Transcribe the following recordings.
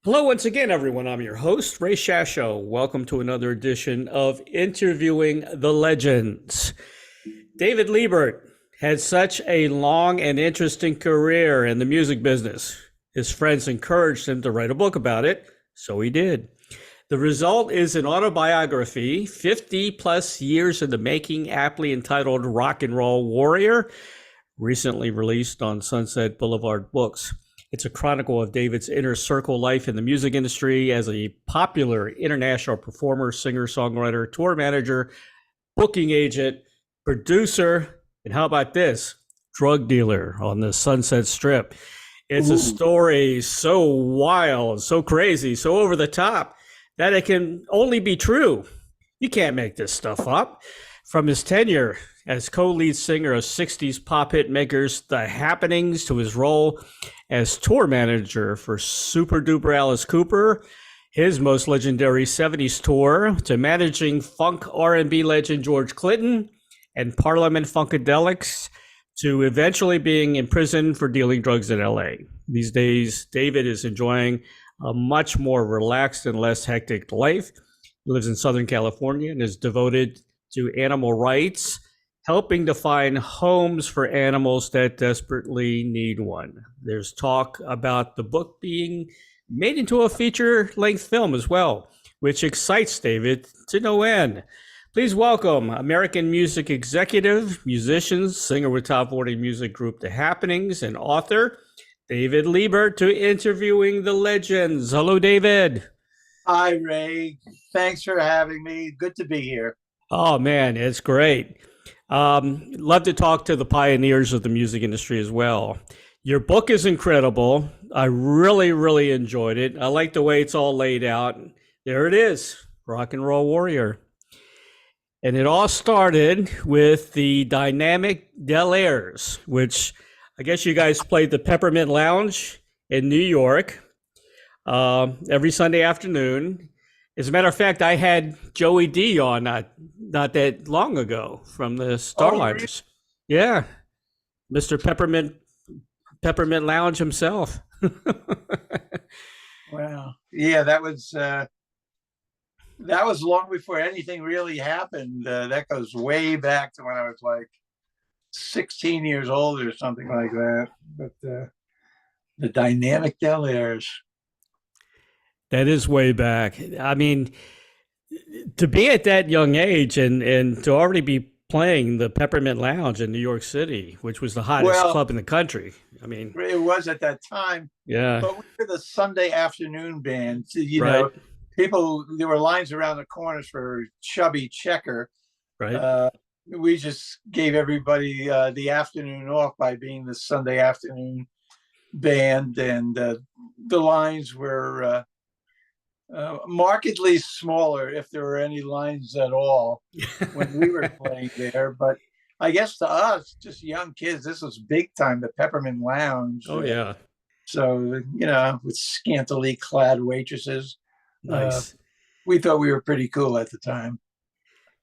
Hello, once again, everyone. I'm your host, Ray Shasho. Welcome to another edition of Interviewing the Legends. David Libert had such a long and interesting career in the music business. His friends encouraged him to write a book about it, so he did. The result is an autobiography, 50 plus years in the making, aptly entitled Rock and Roll Warrior, recently released on Sunset Blvd Books. It's a chronicle of David's inner circle life in the music industry as a popular international performer, singer, songwriter, tour manager, booking agent, producer, and how about this? Drug dealer on the Sunset Strip. It's a story so wild, so crazy, so over the top that it can only be true. You can't make this stuff up. From his tenure as co-lead singer of 60s pop hit makers The Happenings to his role as tour manager for Super Duper Alice Cooper, his most legendary 70s tour, to managing funk R&B legend George Clinton and Parliament Funkadelics, to eventually being imprisoned for dealing drugs in LA. These days, David is enjoying a much more relaxed and less hectic life. He lives in Southern California and is devoted to animal rights, helping to find homes for animals that desperately need one. There's talk about the book being made into a feature-length film as well, which excites David to no end. Please welcome American music executive, musician, singer with top 40 music group The Happenings, and author David Libert to Interviewing the Legends. Hello, David. Hi, Ray. Thanks for having me. Good to be here. Oh, man, it's great. Love to talk to the pioneers of the music industry as well. Your book is incredible. I really, really enjoyed it. I like the way it's all laid out. There it is, Rock and Roll Warrior. And it all started with the dynamic Del Airs, which I guess you guys played the Peppermint Lounge in New York every Sunday afternoon. As a matter of fact, I had Joey D on not that long ago from the Starliners. Yeah, Mr. Peppermint Lounge himself. Wow. Yeah, that was long before anything really happened. That goes way back to when I was like 16 years old or something like that. But the dynamic Del Airs. That is way back. I mean, to be at that young age and to already be playing the Peppermint Lounge in New York City, which was the hottest club in the country. I mean, it was at that time. Yeah. But we were the Sunday afternoon band. You know, there were lines around the corners for Chubby Checker. Right. We just gave everybody the afternoon off by being the Sunday afternoon band, and the lines were markedly smaller, if there were any lines at all, when we were playing there. But I guess to us, just young kids, this was big time, the Peppermint Lounge. Oh, yeah. So, you know, with scantily clad waitresses. Nice. We thought we were pretty cool at the time.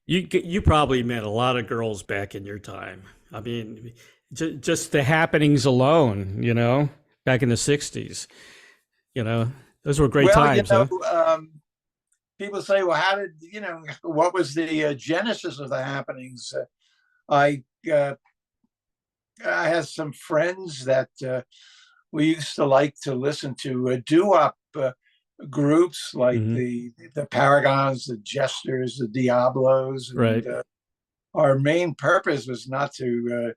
You probably met a lot of girls back in your time. I mean, just the Happenings alone, you know, back in the 60s, you know. Those were great times. You know, people say, well, what was the genesis of the Happenings? I had some friends that we used to like to listen to doo-wop groups like the Paragons, the Jesters, the Diablos. Right. And, our main purpose was not to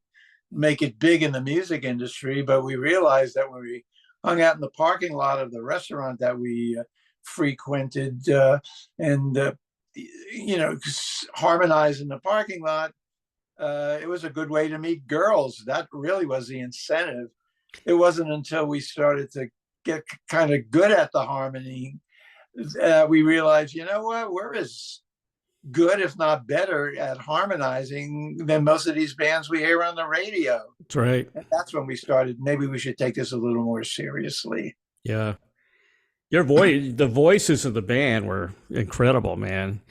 make it big in the music industry, but we realized that when we hung out in the parking lot of the restaurant that we frequented and harmonized in the parking lot, it was a good way to meet girls. That really was the incentive. It wasn't until we started to get kind of good at the harmony we realized, you know what, we're as good, if not better, at harmonizing than most of these bands we hear on the radio. That's right. And that's when we started, maybe we should take this a little more seriously. Yeah. Your voice, the voices of the band were incredible, man.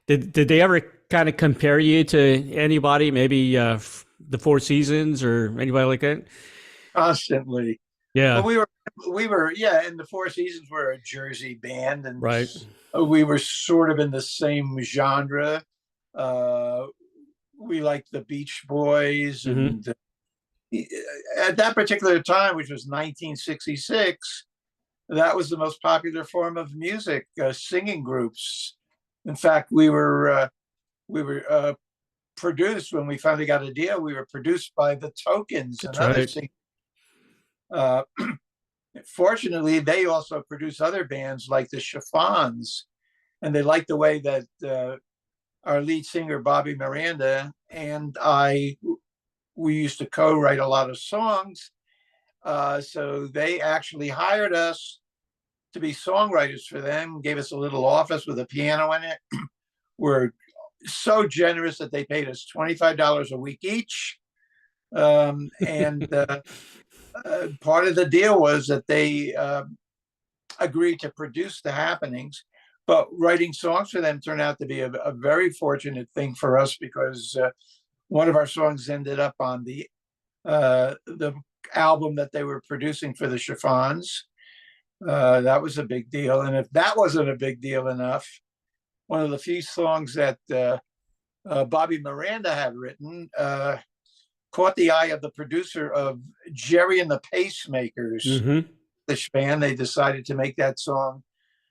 Did they ever kind of compare you to anybody, maybe the Four Seasons or anybody like that? Constantly. Yeah. Well, we were, yeah, in the Four Seasons were a Jersey band, and Right. we were sort of in the same genre. Uh, we liked the Beach Boys, Hmm. and at that particular time, which was 1966, that was the most popular form of music, singing groups. In fact, we were produced when we finally got a deal. We were produced by the Tokens and That's other right. singers. Uh, Fortunately, they also produce other bands like the Chiffons, and they liked the way that our lead singer Bobby Miranda and I we used to co-write a lot of songs. So they actually hired us to be songwriters for them, gave us a little office with a piano in it. We're so generous that they paid us $25 a week each. And part of the deal was that they agreed to produce the happenings. But writing songs for them turned out to be a very fortunate thing for us, because one of our songs ended up on the album that they were producing for the Chiffons. That was a big deal. And if that wasn't a big deal enough, one of the few songs that Bobby Miranda had written caught the eye of the producer of Jerry and the Pacemakers, Hmm. the band. They decided to make that song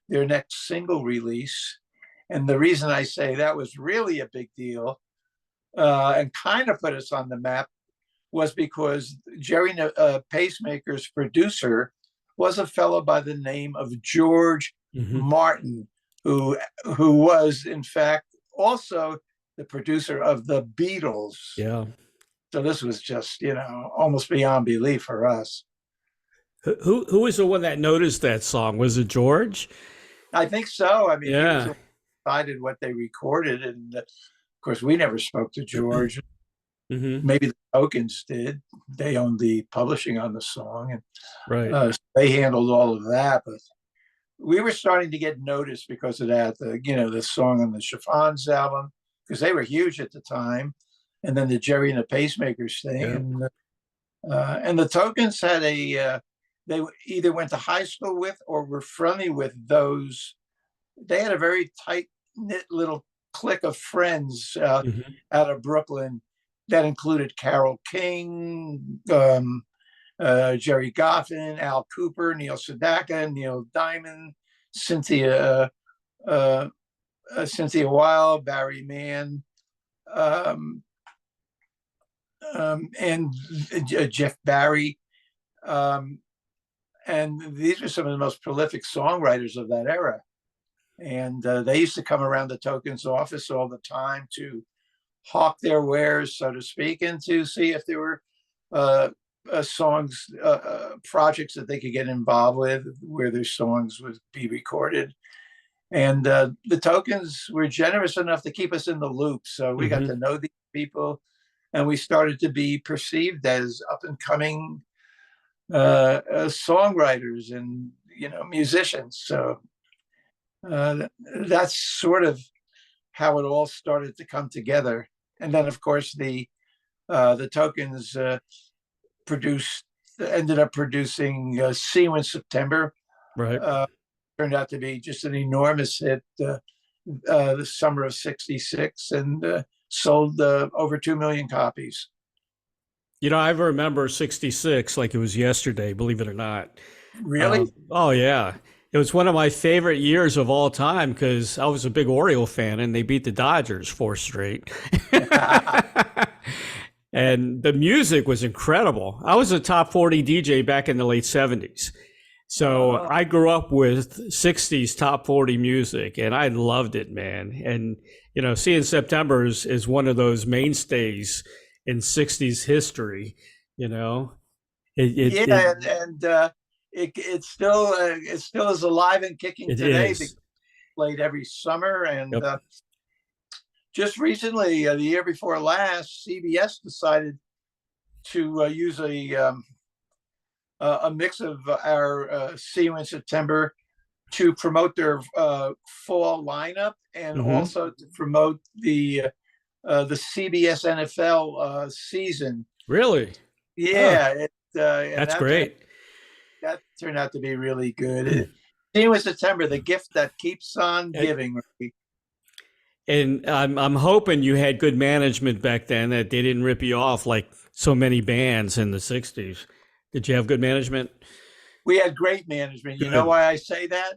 their next single release. And the reason I say that was really a big deal and kind of put us on the map was because Jerry and the Pacemakers producer was a fellow by the name of George Hmm. Martin, who was in fact also the producer of the Beatles. Yeah. So this was just, almost beyond belief for us. Who was the one that noticed that song? Was it George? I think so. I mean, he was Yeah. the one who decided what they recorded, and of course, we never spoke to George. Hmm. Maybe the Tokens did. They owned the publishing on the song, and Right. so they handled all of that. But we were starting to get noticed because of that. The song on the Chiffons album, because they were huge at the time, and then the Jerry and the Pacemakers thing, Yeah. and the Tokens had they either went to high school with or were friendly with those. They had a very tight knit little clique of friends Hmm. out of Brooklyn that included Carole King, Jerry Goffin, Al Cooper, Neil Sedaka, Neil Diamond, Cynthia Cynthia Weil, Barry Mann, um, and Jeff Barry. Um, and these are some of the most prolific songwriters of that era. And they used to come around the Tokens office all the time to hawk their wares, so to speak, and to see if there were songs, projects that they could get involved with, where their songs would be recorded. And the Tokens were generous enough to keep us in the loop. So we got Hmm. to know these people, and we started to be perceived as up and coming songwriters and musicians. So that's sort of how it all started to come together. And then, of course, the Tokens produced ended up producing "See You in September." Right. Uh, Turned out to be just an enormous hit the summer of '66, and sold over 2 million copies. I remember 66 like it was yesterday, believe it or not. Really? Oh, yeah. It was one of my favorite years of all time because I was a big Oriole fan and they beat the Dodgers four straight. And the music was incredible. I was a top 40 DJ back in the late 70s. So uh, I grew up with 60s top 40 music and I loved it, man. And, seeing September is one of those mainstays in 60s history, you know. It yeah, and it still is alive and kicking it today, because is. it's played every summer. And Yep. just recently, the year before last, CBS decided to use a mix of our "See You in September" to promote their fall lineup, and Hmm. also to promote the CBS NFL season. Really? Oh, Yeah, and that's that great. that turned out to be really good. It was September, the gift that keeps on And, giving. and I'm hoping you had good management back then, that they didn't rip you off like so many bands in the 60s. Did you have good management? We had great management. You know Good. why I say that?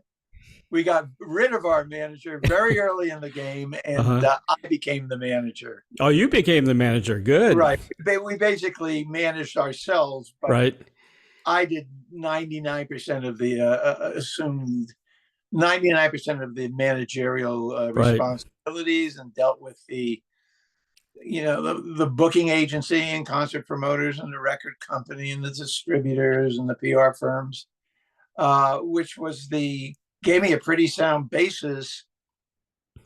We got rid of our manager very early in the game, and Uh-huh. I became the manager. Oh, you became the manager. Good. Right. We basically managed ourselves, but Right. I did 99% of the assumed 99% of the managerial Right. responsibilities, and dealt with the the booking agency and concert promoters and the record company and the distributors and the PR firms, which gave me a pretty sound basis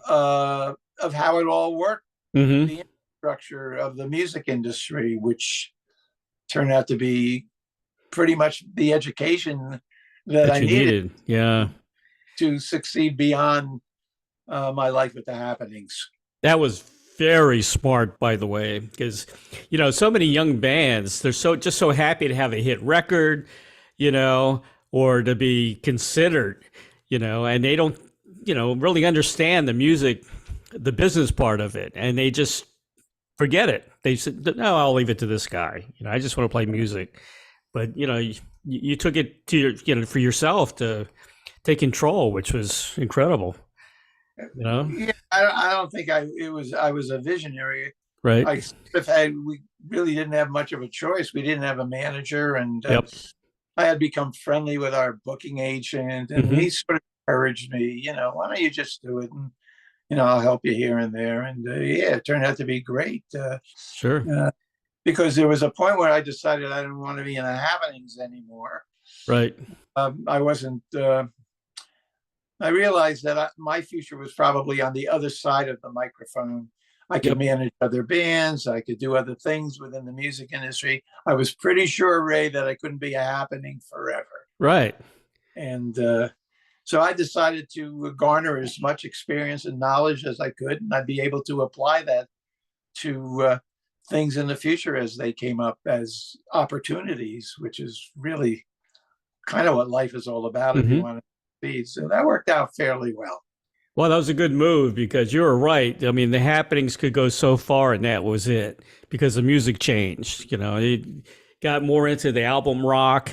of how it all worked, Mm-hmm. the infrastructure of the music industry, which turned out to be pretty much the education that I That you needed needed. Yeah. to succeed beyond my life with the happenings. That was very smart, by the way, because so many young bands, they're so happy to have a hit record, or to be considered, and they don't, really understand the music, the business part of it, and they just forget it. They said, "No, I'll leave it to this guy. I just want to play music." But you took it to for yourself to take control, which was incredible. Yeah, I don't think I was a visionary. Right. We really didn't have much of a choice. We didn't have a manager, and Yep. I had become friendly with our booking agent, and Mm-hmm. he sort of encouraged me, why don't you just do it? And, I'll help you here and there. And yeah, it turned out to be great. Sure. Because there was a point where I decided I didn't want to be in the happenings anymore. Right. I wasn't, I realized that my future was probably on the other side of the microphone. I could Yep. manage other bands. I could do other things within the music industry. I was pretty sure, Ray, that I couldn't be a happening forever. Right. And so I decided to garner as much experience and knowledge as I could, and I'd be able to apply that to things in the future as they came up as opportunities, which is really kind of what life is all about if you Mm-hmm. want to be. So that worked out fairly well. Well, that was a good move because you were right. I mean, the happenings could go so far, and that was it because the music changed. It got more into the album rock,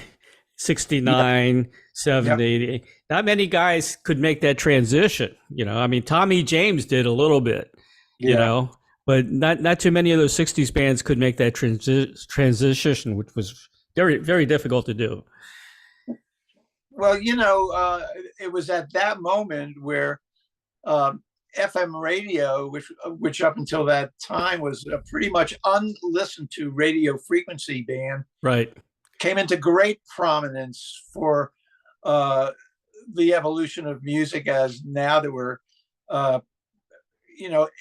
69, Yep. 70. Not many guys could make that transition. I mean, Tommy James did a little bit, Yeah. but not too many of those 60s bands could make that transition, which was very, very difficult to do. Well, it was at that moment where FM radio, which up until that time was a pretty much unlistened to radio frequency band, Right. came into great prominence for the evolution of music, as now there were,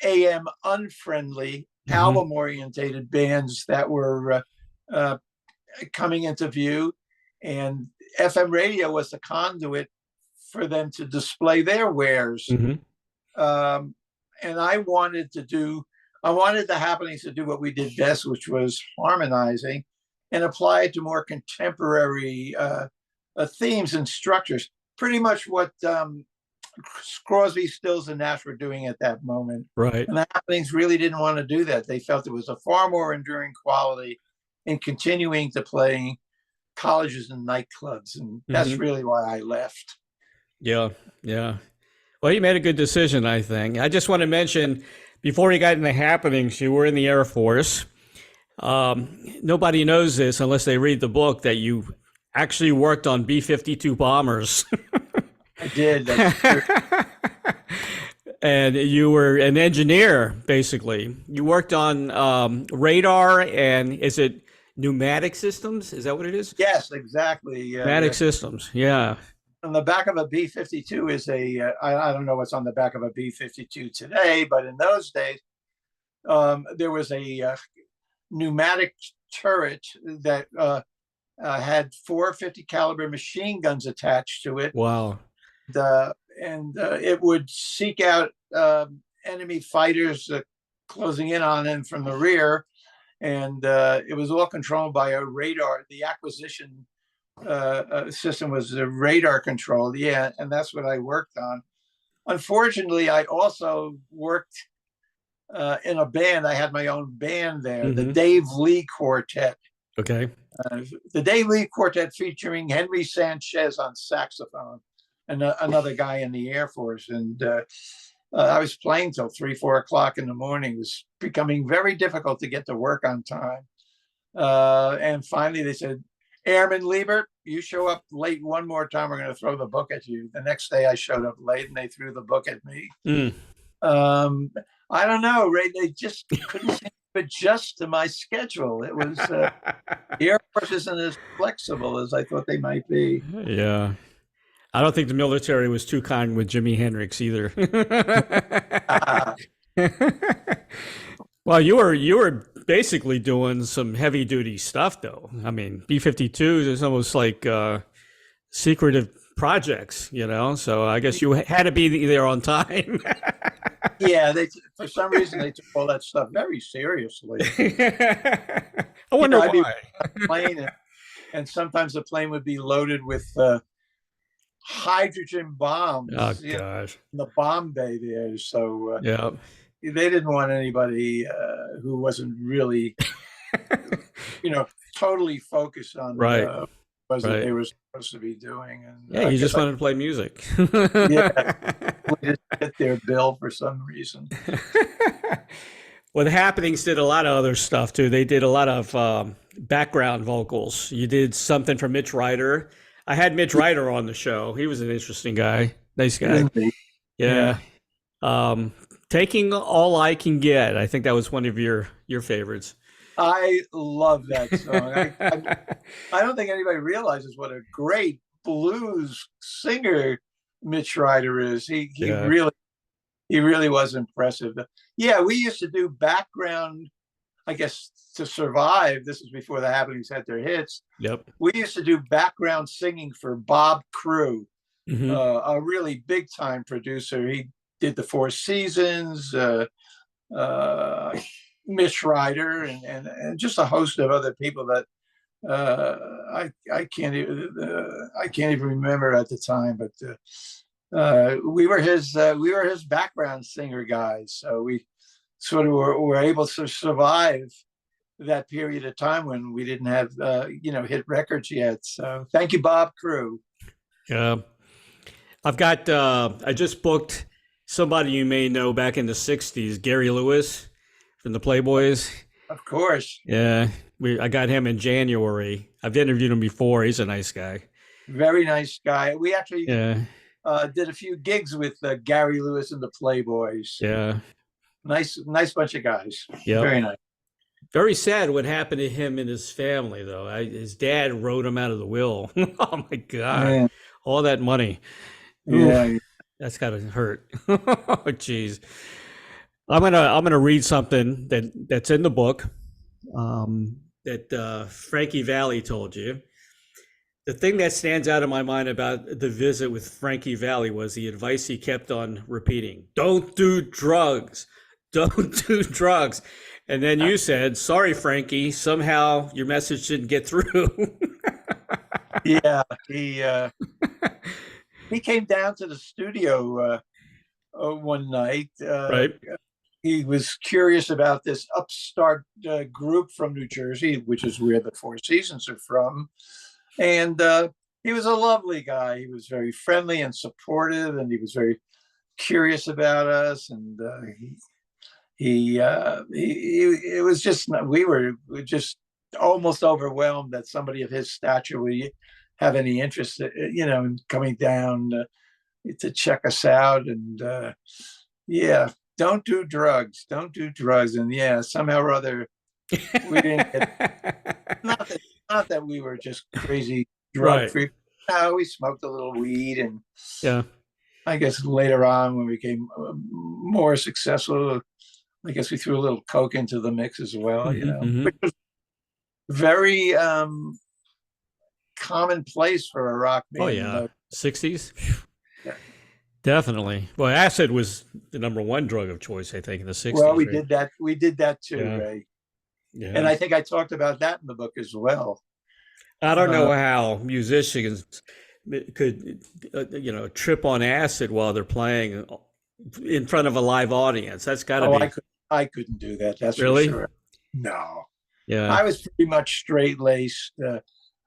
AM unfriendly, Mm-hmm. album orientated bands that were coming into view, and FM radio was the conduit for them to display their wares. Mm-hmm. And I wanted the happenings to do what we did best, which was harmonizing and apply it to more contemporary themes and structures. Pretty much what Crosby, Stills, and Nash were doing at that moment. Right. And the happenings really didn't want to do that. They felt it was a far more enduring quality in continuing to play colleges and nightclubs. And that's Mm-hmm. really why I left. Yeah. Yeah. Well, you made a good decision, I think. I just want to mention, before you got in the happenings, you were in the Air Force. Nobody knows this unless they read the book, that you actually worked on B-52 bombers. I did. That's true. And you were an engineer, basically. You worked on radar and, is it pneumatic systems? Is that what it is? Yes, exactly. Pneumatic systems, yeah. On the back of a B-52 is I don't know what's on the back of a B-52 today, but in those days, there was a pneumatic turret that had 450 caliber machine guns attached to it. Wow. And it would seek out enemy fighters closing in on them from the rear. And it was all controlled by a radar. The acquisition system was radar controlled. Yeah, and that's what I worked on. Unfortunately, I also worked in a band. I had my own band there, the Dave Lee Quartet. Okay. The Dave Lee Quartet featuring Henry Sanchez on saxophone and another guy in the Air Force. And I was playing till 3, 4 o'clock in the morning. It was becoming very difficult to get to work on time. And finally they said, Airman Libert, you show up late one more time, we're going to throw the book at you. The next day I showed up late and they threw the book at me. I don't know, Ray, they just couldn't seem to adjust to my schedule. It was, the Air Force isn't as flexible as I thought they might be. Yeah. I don't think the military was too kind with Jimi Hendrix either. Well, you were basically doing some heavy duty stuff, though. I mean, B-52s is almost like secretive projects, you know. So I guess you had to be there on time. Yeah, for some reason they took all that stuff very seriously. I wonder why. I'd be on a plane and sometimes the plane would be loaded with hydrogen bombs. Oh gosh! In the bomb bay there, so yeah. They didn't want anybody who wasn't really, totally focused on what they were supposed to be doing. And yeah, you just wanted to play music. Yeah, we just hit their bill for some reason. Well, the Happenings did a lot of other stuff too. They did a lot of background vocals. You did something for Mitch Ryder. I had Mitch Ryder on the show. He was an interesting guy. Nice guy. Yeah. Taking All I Can Get. I think that was one of your favorites. I love that song. I don't think anybody realizes what a great blues singer Mitch Ryder is. He really was impressive. Yeah, we used to do background, I guess, to survive. This was before the Happenings had their hits. Yep. We used to do background singing for Bob Crew, a really big time producer. He did the Four Seasons, Mitch Ryder, and just a host of other people that I can't even remember at the time. But we were his background singer guys. So we sort of were able to survive that period of time when we didn't have hit records yet. So thank you, Bob Crew. Yeah, I've got I just booked somebody you may know back in the 60s, Gary Lewis from the Playboys. Of course. Yeah, I got him in January. I've interviewed him before. He's a nice guy. Very nice guy. We actually did a few gigs with Gary Lewis and the Playboys. Yeah. Nice bunch of guys. Yeah. Very nice. Very sad what happened to him and his family, though. His dad wrote him out of the will. Oh my God. Yeah. All that money. Yeah. Oof. That's gotta hurt. Oh, geez. I'm gonna read something that's in the book that Frankie Valli told you. The thing that stands out in my mind about the visit with Frankie Valli was the advice he kept on repeating: "Don't do drugs. Don't do drugs." And then you said, "Sorry, Frankie. Somehow your message didn't get through." Yeah, he came down to the studio one night. Right. He was curious about this upstart group from New Jersey, which is where the Four Seasons are from. And he was a lovely guy. He was very friendly and supportive, and he was very curious about us. And it was just, we were just almost overwhelmed that somebody of his stature would have any interest, in coming down to check us out. And don't do drugs. And somehow or other, we didn't get, not that we were just crazy drug free. No, we smoked a little weed, and I guess later on when we became more successful, I guess we threw a little coke into the mix as well, which was very commonplace for a rock band. Oh yeah, 60s. Yeah. Definitely. Well, acid was the number one drug of choice, I think, in the 60s. Well, we did that. We did that too, Ray. Yeah. And I think I talked about that in the book as well. I don't Uh, know how musicians could, trip on acid while they're playing in front of a live audience. That's got to oh, be I couldn't do that. That's for really. sure. No, Yeah. I was pretty much straight laced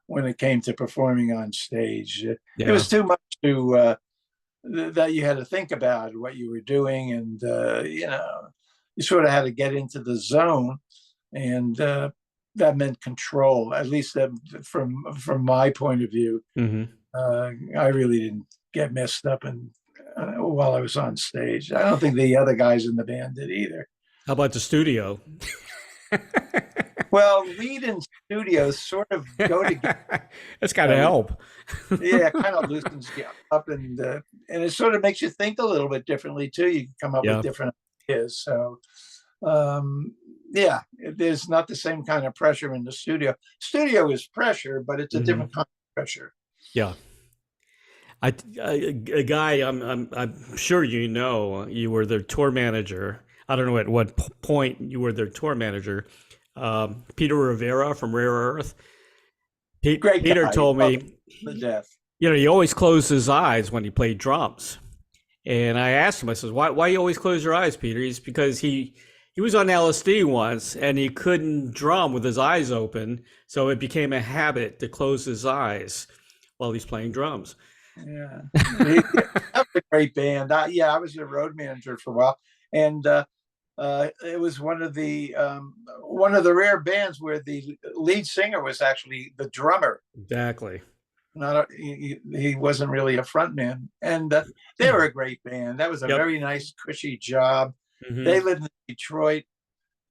when it came to performing on stage. It Yeah. was too much that you had to think about what you were doing, and you sort of had to get into the zone, and that meant control. At least from my point of view, Hmm. I really didn't get messed up and while I was on stage. I don't think the other guys in the band did either. How about the studio? Well, lead and studio sort of go together. That's got to help. Yeah, it kind of loosens you up, and it sort of makes you think a little bit differently too. You can come up with Yeah. different ideas. So, yeah, there's not the same kind of pressure in the studio. Studio is pressure, but it's a Hmm. different kind of pressure. Yeah. A guy I'm sure you were their tour manager. I don't know at what point you were their tour manager. Peter Rivera from Rare Earth. Great Peter guy, told love me, the death. he always closed his eyes when he played drums. And I asked him, I said, why you always close your eyes, Peter? He's because he was on LSD once and he couldn't drum with his eyes open. So it became a habit to close his eyes while he's playing drums. Yeah, that was a great band. I was a road manager for a while, and it was one of the rare bands where the lead singer was actually the drummer. Exactly. He wasn't really a front man, and they were a great band. That was a Yep. very nice, cushy job. They Hmm. lived in Detroit.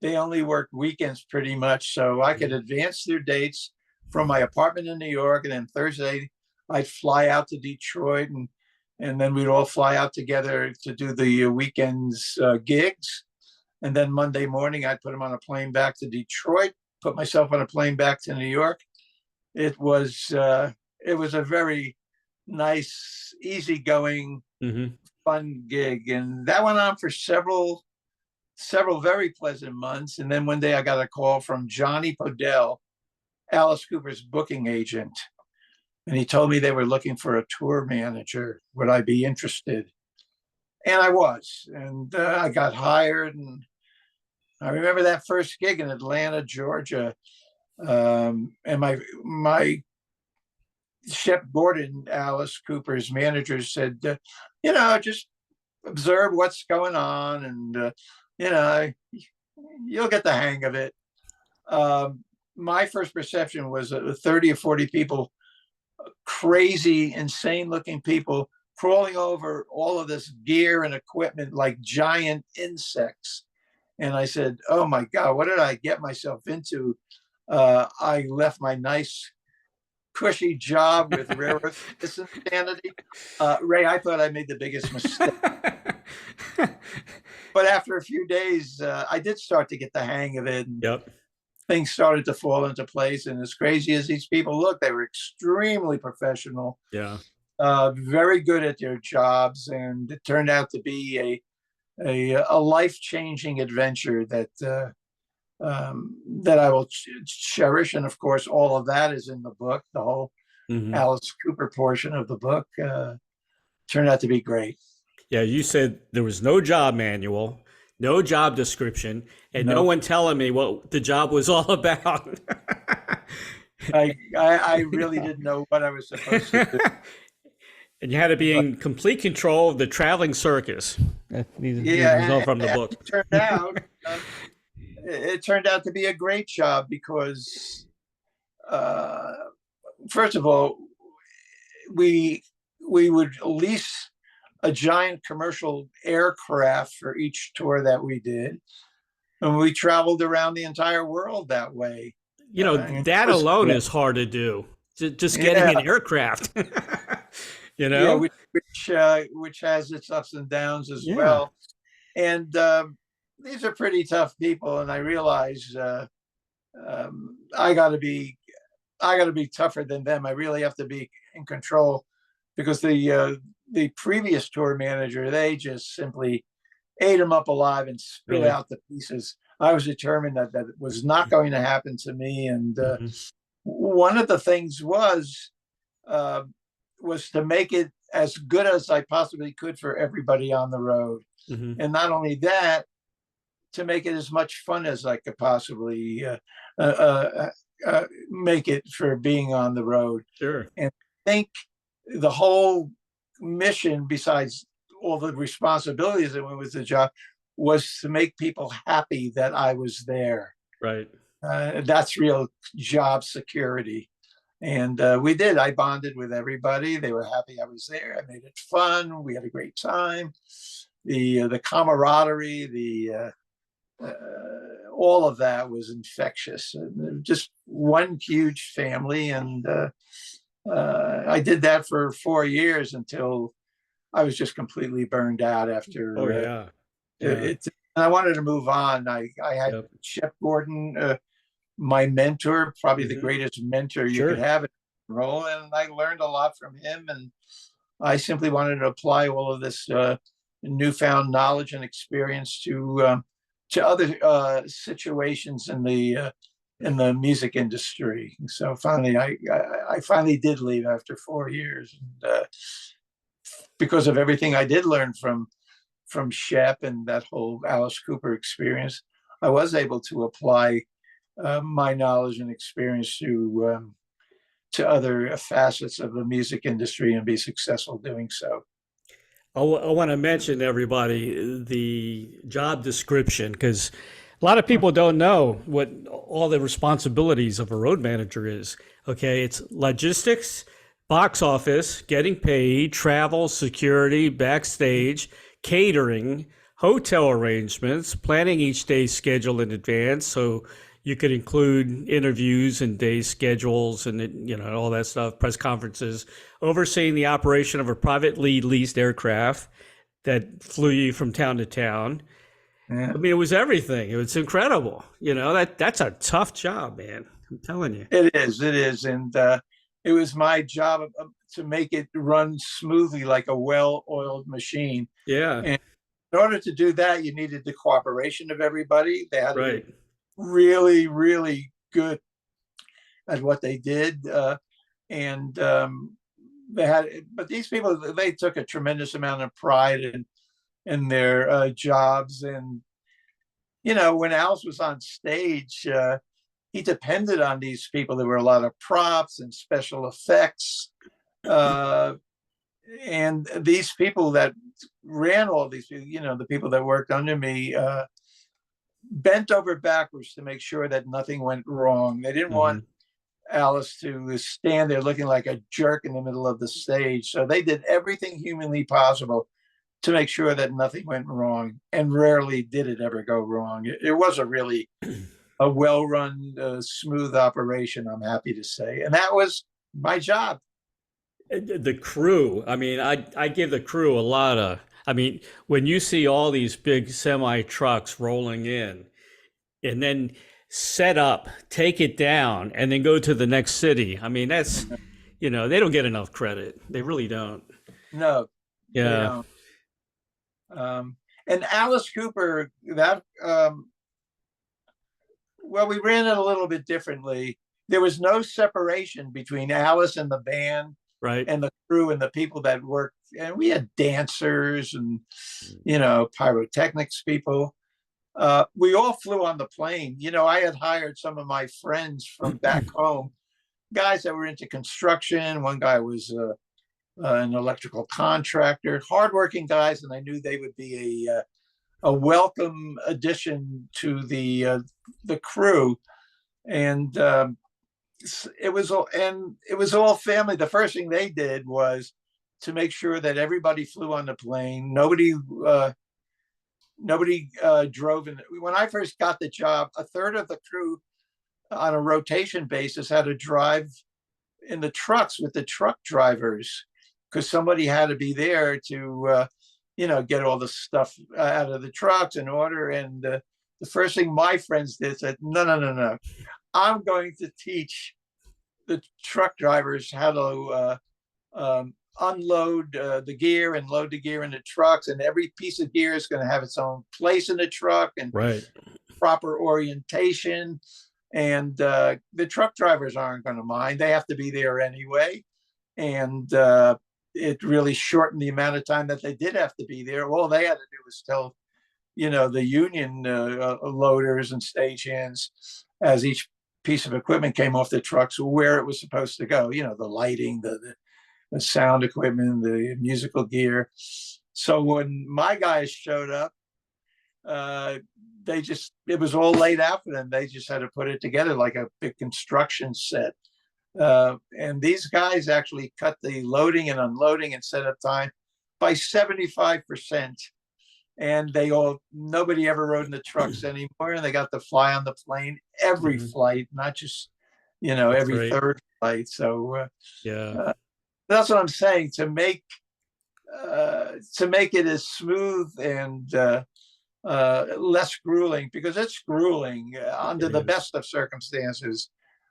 They only worked weekends pretty much, so I could advance their dates from my apartment in New York, and then Thursday I'd fly out to Detroit, and then we'd all fly out together to do the weekends gigs. And then Monday morning, I'd put them on a plane back to Detroit, put myself on a plane back to New York. It was a very nice, easygoing, Hmm. fun gig, and that went on for several very pleasant months. And then one day I got a call from Johnny Podell, Alice Cooper's booking agent, and he told me they were looking for a tour manager. Would I be interested? And I was, and I got hired. And I remember that first gig in Atlanta, Georgia. And my Shep Gordon, Alice Cooper's manager, said, just observe what's going on, and you'll get the hang of it. My first perception was 30 or 40 people, crazy, insane looking people crawling over all of this gear and equipment like giant insects. And I said, oh my God, what did I get myself into? I left my nice, cushy job with Rare Earth. This insanity. Ray, I thought I made the biggest mistake. But after a few days, I did start to get the hang of it. And Yep. things started to fall into place. And as crazy as these people look, they were extremely professional, Yeah. very good at their jobs. And it turned out to be a life-changing adventure that I will cherish. And of course, all of that is in the book. The whole Hmm. Alice Cooper portion of the book turned out to be great. Yeah. You said there was no job manual, no job description, and no No, one telling me what the job was all about. I really didn't know what I was supposed to do. And you had to be But in complete control of the traveling circus. These yeah, all from the and book. it turned out to be a great job because, uh, first of all, we would lease a giant commercial aircraft for each tour that we did, and we traveled around the entire world that way. And it That was alone great. is hard to do. Just getting Yeah, an aircraft. you yeah, know? which has its ups and downs as Yeah. well. And these are pretty tough people, and I realize I got to be tougher than them. I really have to be in control, because the previous tour manager, they just simply ate them up alive and spit Really. out the pieces. I was determined that it was not going to happen to me, and Hmm. one of the things uh, was to make it as good as I possibly could for everybody on the road. Hmm. And not only that, to make it as much fun as I could possibly make it for being on the road. Sure. And I think the whole mission, besides all the responsibilities that went with the job, was to make people happy that I was there. Right. That's real job security. And we did. I bonded with everybody. They were happy I was there. I made it fun. We had a great time. The camaraderie, all of that was infectious. Just one huge family, and I did that for 4 years until I was just completely burned out after. Oh yeah. Yeah. I wanted to move on. I had Yep. Shep Gordon, my mentor, probably the Mhm. greatest mentor you Sure. could have in role, and I learned a lot from him. And I simply wanted to apply all of this newfound knowledge and experience to other situations in the music industry. So finally, I finally did leave after 4 years, and, because of everything I did learn from Shep and that whole Alice Cooper experience, I was able to apply my knowledge and experience to other facets of the music industry and be successful doing so. I want to mention to everybody the job description because a lot of people don't know what all the responsibilities of a road manager is. Okay, it's logistics, box office, getting paid, travel, security, backstage, catering, hotel arrangements, planning each day's schedule in advance so you could include interviews and day schedules and all that stuff, press conferences, overseeing the operation of a privately leased aircraft that flew you from town to town. Yeah. I mean, it was everything. It was incredible. That's a tough job, man. I'm telling you. It is, and it was my job to make it run smoothly like a well-oiled machine. Yeah. And in order to do that, you needed the cooperation of everybody. They had to be Right. really, really good at what they did, and but these people, they took a tremendous amount of pride in their jobs. And when Alice was on stage, he depended on these people. There were a lot of props and special effects, and these people that ran all these people, the people that worked under me, bent over backwards to make sure that nothing went wrong. They didn't want Alice to stand there looking like a jerk in the middle of the stage. So they did everything humanly possible to make sure that nothing went wrong, and rarely did it ever go wrong. It was a well-run, smooth operation, I'm happy to say. And that was my job. The crew, I mean, I give the crew a lot of, I mean, when you see all these big semi trucks rolling in and then set up, take it down, and then go to the next city. I mean, that's, they don't get enough credit. They really don't. No, Yeah. they don't. And Alice Cooper, well, we ran it a little bit differently. There was no separation between Alice and the band, right, and the crew and the people that worked. And we had dancers and, pyrotechnics people. We all flew on the plane. I had hired some of my friends from back home, guys that were into construction. One guy was an electrical contractor, hardworking guys, and I knew they would be a welcome addition to the crew. And it was all family. The first thing they did was to make sure that everybody flew on the plane. Nobody drove in. When I first got the job, a third of the crew on a rotation basis had to drive in the trucks with the truck drivers, because somebody had to be there to get all the stuff out of the trucks in order. And the first thing my friends did said, no, I'm going to teach the truck drivers how to unload the gear and load the gear in the trucks, and every piece of gear is going to have its own place in the truck and right, proper orientation. And the truck drivers aren't going to mind. They have to be there anyway. And it really shortened the amount of time that they did have to be there. All they had to do was tell, the union loaders and stagehands, as each piece of equipment came off the trucks, where it was supposed to go. The lighting, the sound equipment, the musical gear. So when my guys showed up, it was all laid out for them. They just had to put it together like a big construction set. And these guys actually cut the loading and unloading and setup time by 75%. And nobody ever rode in the trucks anymore. And they got to fly on the plane every flight, not just, every third flight. So that's what I'm saying, to make it as smooth and less grueling, because it's grueling under the best of circumstances.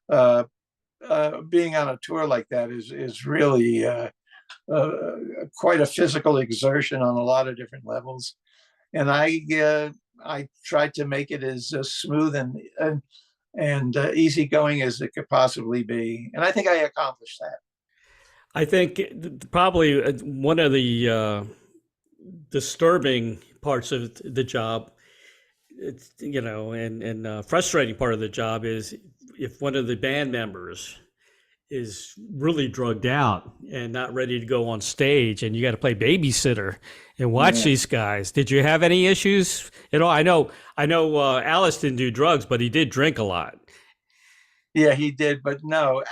Being on a tour like that is really quite a physical exertion on a lot of different levels. And I tried to make it as smooth and easygoing as it could possibly be, and I think I accomplished that. I think probably one of the disturbing parts of the job, and frustrating part of the job is if one of the band members is really drugged out and not ready to go on stage, and you got to play babysitter and watch these guys. Did you have any issues at all? I know Alice didn't do drugs, but he did drink a lot. Yeah, he did, but no.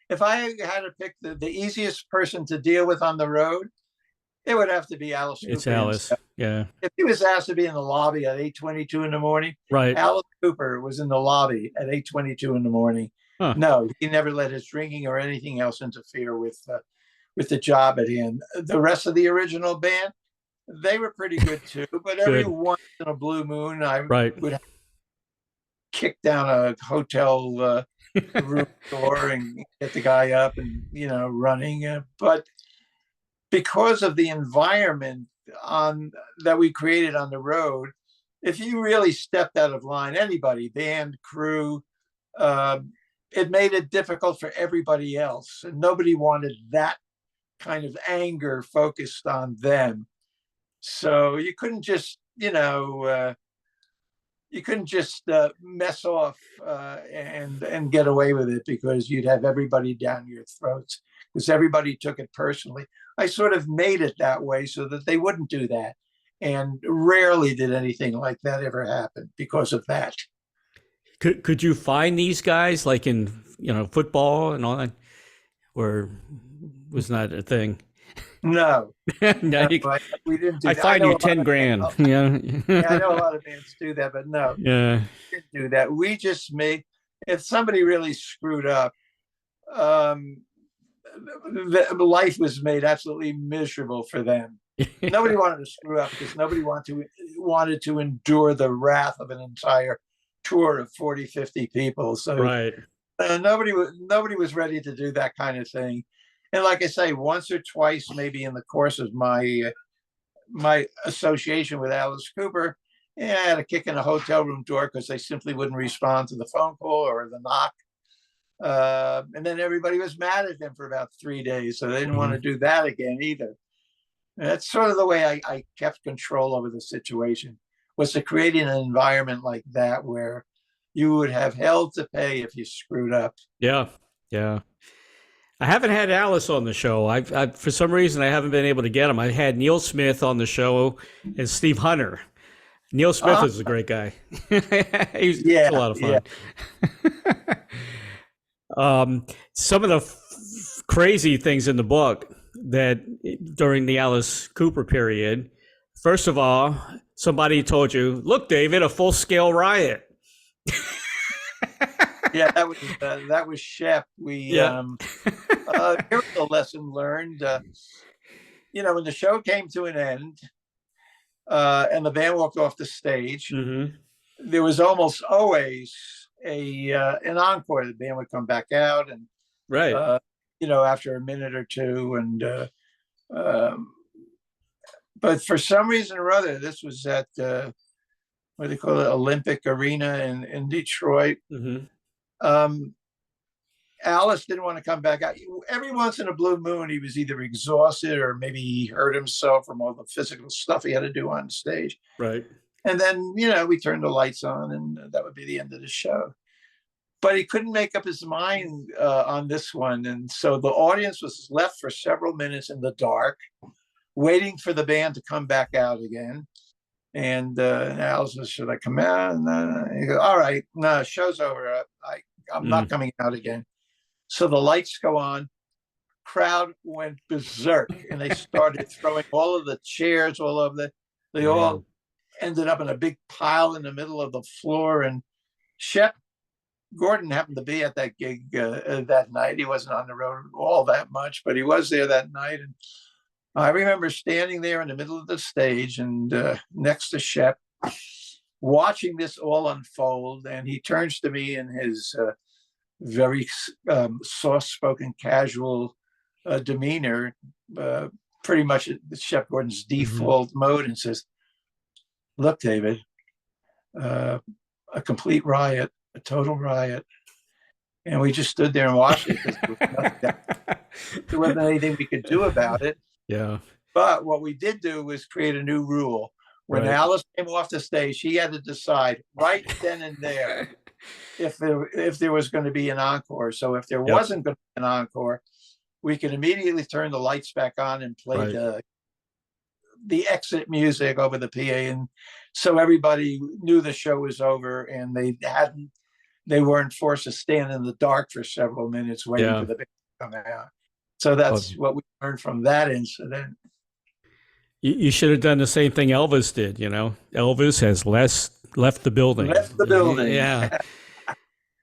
If I had to pick the easiest person to deal with on the road, it would have to be Alice Cooper. It's Alice, yeah. If he was asked to be in the lobby at 8:22 in the morning, right? Alice Cooper was in the lobby at 8:22 in the morning. Huh. No, he never let his drinking or anything else interfere with the job at hand. The rest of the original band, they were pretty good too. But every once in a blue moon, I would kick down a hotel room door and get the guy up and running. But because of the environment that we created on the road, if you really stepped out of line, anybody, band, crew, it made it difficult for everybody else. And nobody wanted that kind of anger focused on them. So you couldn't just, mess off and get away with it, because you'd have everybody down your throats, because everybody took it personally. I sort of made it that way so that they wouldn't do that. And rarely did anything like that ever happen because of that. Could you find these guys like in football and all that, or was not a thing? No, no, we didn't do I that. find you 10 grand. Yeah, I know a lot of bands do that, but no, we didn't do that. We just made, if somebody really screwed up, life was made absolutely miserable for them. Nobody wanted to screw up, because nobody wanted to endure the wrath of an entire tour of 40, 50 people. So nobody was ready to do that kind of thing. And like I say, once or twice, maybe in the course of my association with Alice Cooper, I had a kick in a hotel room door because they simply wouldn't respond to the phone call or the knock. And then everybody was mad at them for about 3 days. So they didn't want to do that again either. And that's sort of the way I kept control over the situation, was to create an environment like that where you would have hell to pay if you screwed up. Yeah. I haven't had Alice on the show. I've for some reason, I haven't been able to get him. I had Neil Smith on the show and Steve Hunter. Neil Smith is a great guy. He's a lot of fun. Yeah. Some of the crazy things in the book that during the Alice Cooper period, first of all, somebody told you, "Look, David, a full-scale riot." Yeah, that was Shep. Here was a lesson learned. When the show came to an end, and the band walked off the stage, there was almost always an encore. The band would come back out, and after a minute or two, and but for some reason or other, this was at what do they call it, Olympic Arena in Detroit. Alice didn't want to come back out. Every once in a blue moon, he was either exhausted or maybe he hurt himself from all the physical stuff he had to do on stage. Right. And then, we turned the lights on and that would be the end of the show. But he couldn't make up his mind on this one. And so the audience was left for several minutes in the dark, waiting for the band to come back out again. And Alice said, should I come out? And he goes, all right, no, show's over. I'm not coming out again. So the lights go on, crowd went berserk, and they started throwing all of the chairs all over they all ended up in a big pile in the middle of the floor. And Shep Gordon happened to be at that gig that night. He wasn't on the road all that much, but he was there that night. And I remember standing there in the middle of the stage and next to Shep, watching this all unfold. And he turns to me in his very soft-spoken, casual demeanor, pretty much Shep Gordon's default mode, and says, look, David, a complete riot, a total riot. And we just stood there and watched it because there wasn't anything we could do about it. Yeah. But what we did do was create a new rule. When Alice came off the stage, he had to decide right then and there if there was going to be an encore. So if there wasn't going to be an encore, we could immediately turn the lights back on and play the exit music over the PA. And so everybody knew the show was over and they weren't forced to stand in the dark for several minutes waiting for the band to come out. So that's what we learned from that incident. You should have done the same thing Elvis did, Elvis has left the building. Yeah.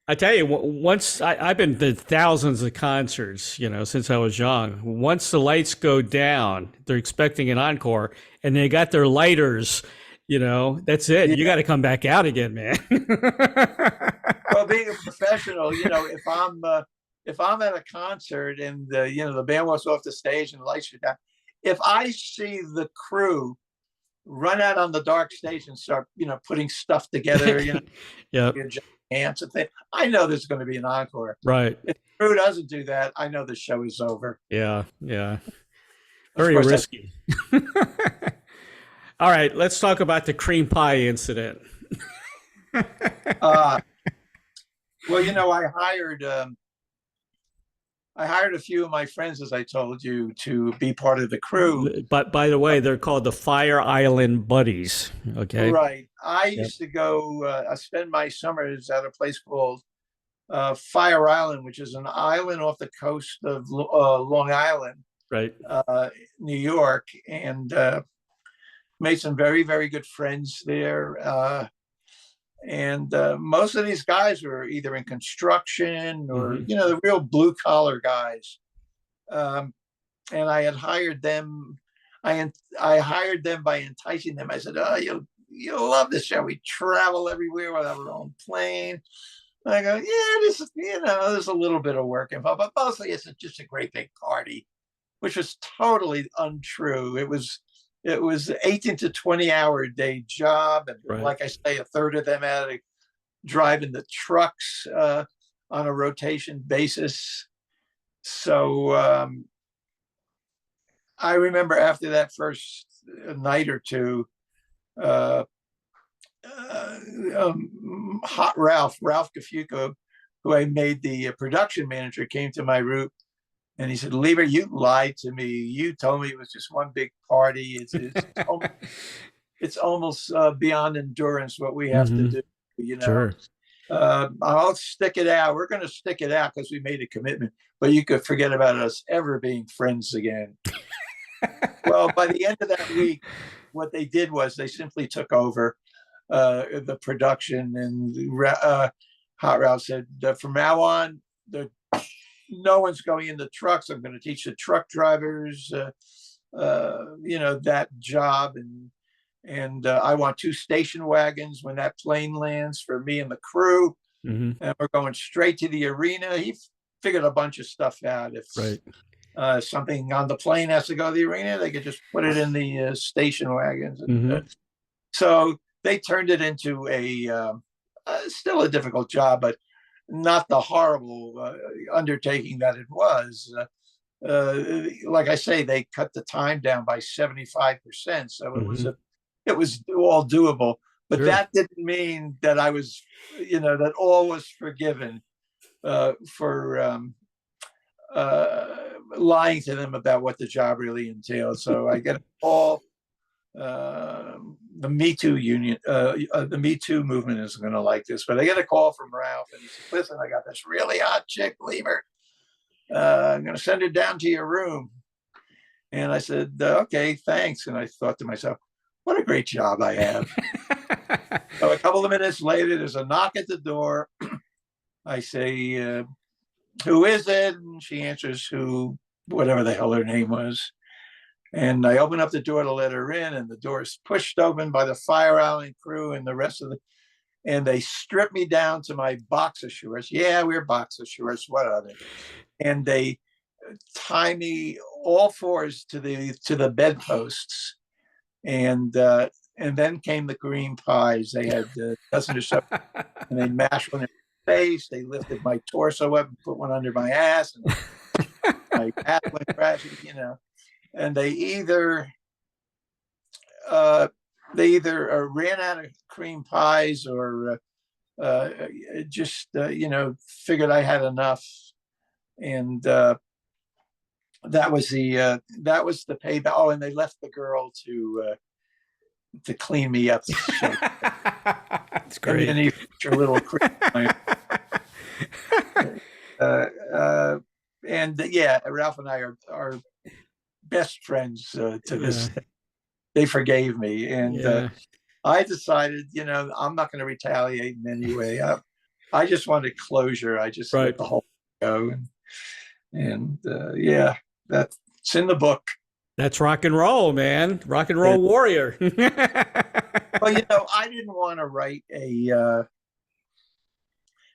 I tell you, once I've been to thousands of concerts, since I was young. Once the lights go down, they're expecting an encore, and they got their lighters. That's it. Yeah. You got to come back out again, man. Well, being a professional, if I'm at a concert and the band walks off the stage and the lights are down, if I see the crew run out on the dark stage and start, putting stuff together, ants and things, I know there's going to be an encore. Right. If the crew doesn't do that, I know the show is over. Yeah. Very risky. All right, let's talk about the cream pie incident. Well, I hired a few of my friends, as I told you, to be part of the crew. But by the way, they're called the Fire Island Buddies. Okay. Right. I used to go, I spend my summers at a place called Fire Island, which is an island off the coast of Long Island, right, New York, and made some very, very good friends there. And most of these guys were either in construction or, the real blue collar guys. And I had hired them. I hired them by enticing them. I said, oh, you'll love this show. We travel everywhere with our own plane. I go, yeah, this is, there's a little bit of work involved, but mostly it's just a great big party, which was totally untrue. It was 18 to 20-hour day job. And like I say, a third of them had to drive in the trucks on a rotation basis. So I remember after that first night or two, Hot Ralph Gafuco, who I made the production manager, came to my room. And he said, Libert, you lied to me. You told me it was just one big party. It's almost beyond endurance what we have to do, Sure. I'll stick it out. We're going to stick it out because we made a commitment. But you could forget about us ever being friends again. Well, by the end of that week, what they did was they simply took over the production. And Hot Ralph said, from now on, no one's going in the trucks. I'm going to teach the truck drivers, that job. And I want 2 station wagons when that plane lands for me and the crew. And we're going straight to the arena. He figured a bunch of stuff out. If something on the plane has to go to the arena, they could just put it in the station wagons. And, so they turned it into still a difficult job, but not the horrible undertaking that it was. Like I say, they cut the time down by 75%, so it was all doable. But Sure. that didn't mean that I was, that all was forgiven for lying to them about what the job really entailed. So I get a call. The Me Too union, the Me Too movement is going to like this, but I get a call from Ralph, and he says, "Listen, I got this really hot chick, Libert. I'm going to send her down to your room." And I said, "Okay, thanks." And I thought to myself, "What a great job I have." So a couple of minutes later, there's a knock at the door. I say, "Who is it?" And she answers, whatever the hell her name was. And I open up the door to let her in, and the door is pushed open by the fire island crew and the rest of and they strip me down to my boxer shorts. Yeah, we're boxer shorts. What are they? And they tie me all fours to the bedposts. And then came the green pies. They had a dozen or so, and they mashed one in my face. They lifted my torso up and put one under my ass, and my ass went crashing, And they either ran out of cream pies or just figured I had enough, and that was the payback. Oh, and they left the girl to clean me up. That's great. And your little cream. And yeah, Ralph and I are best friends to this day. They forgave me, and I decided, I'm not going to retaliate in any way. I just wanted closure. I just let the whole go, and yeah, that's in the book. That's rock and roll, man. Rock and roll warrior. Well, I didn't want to write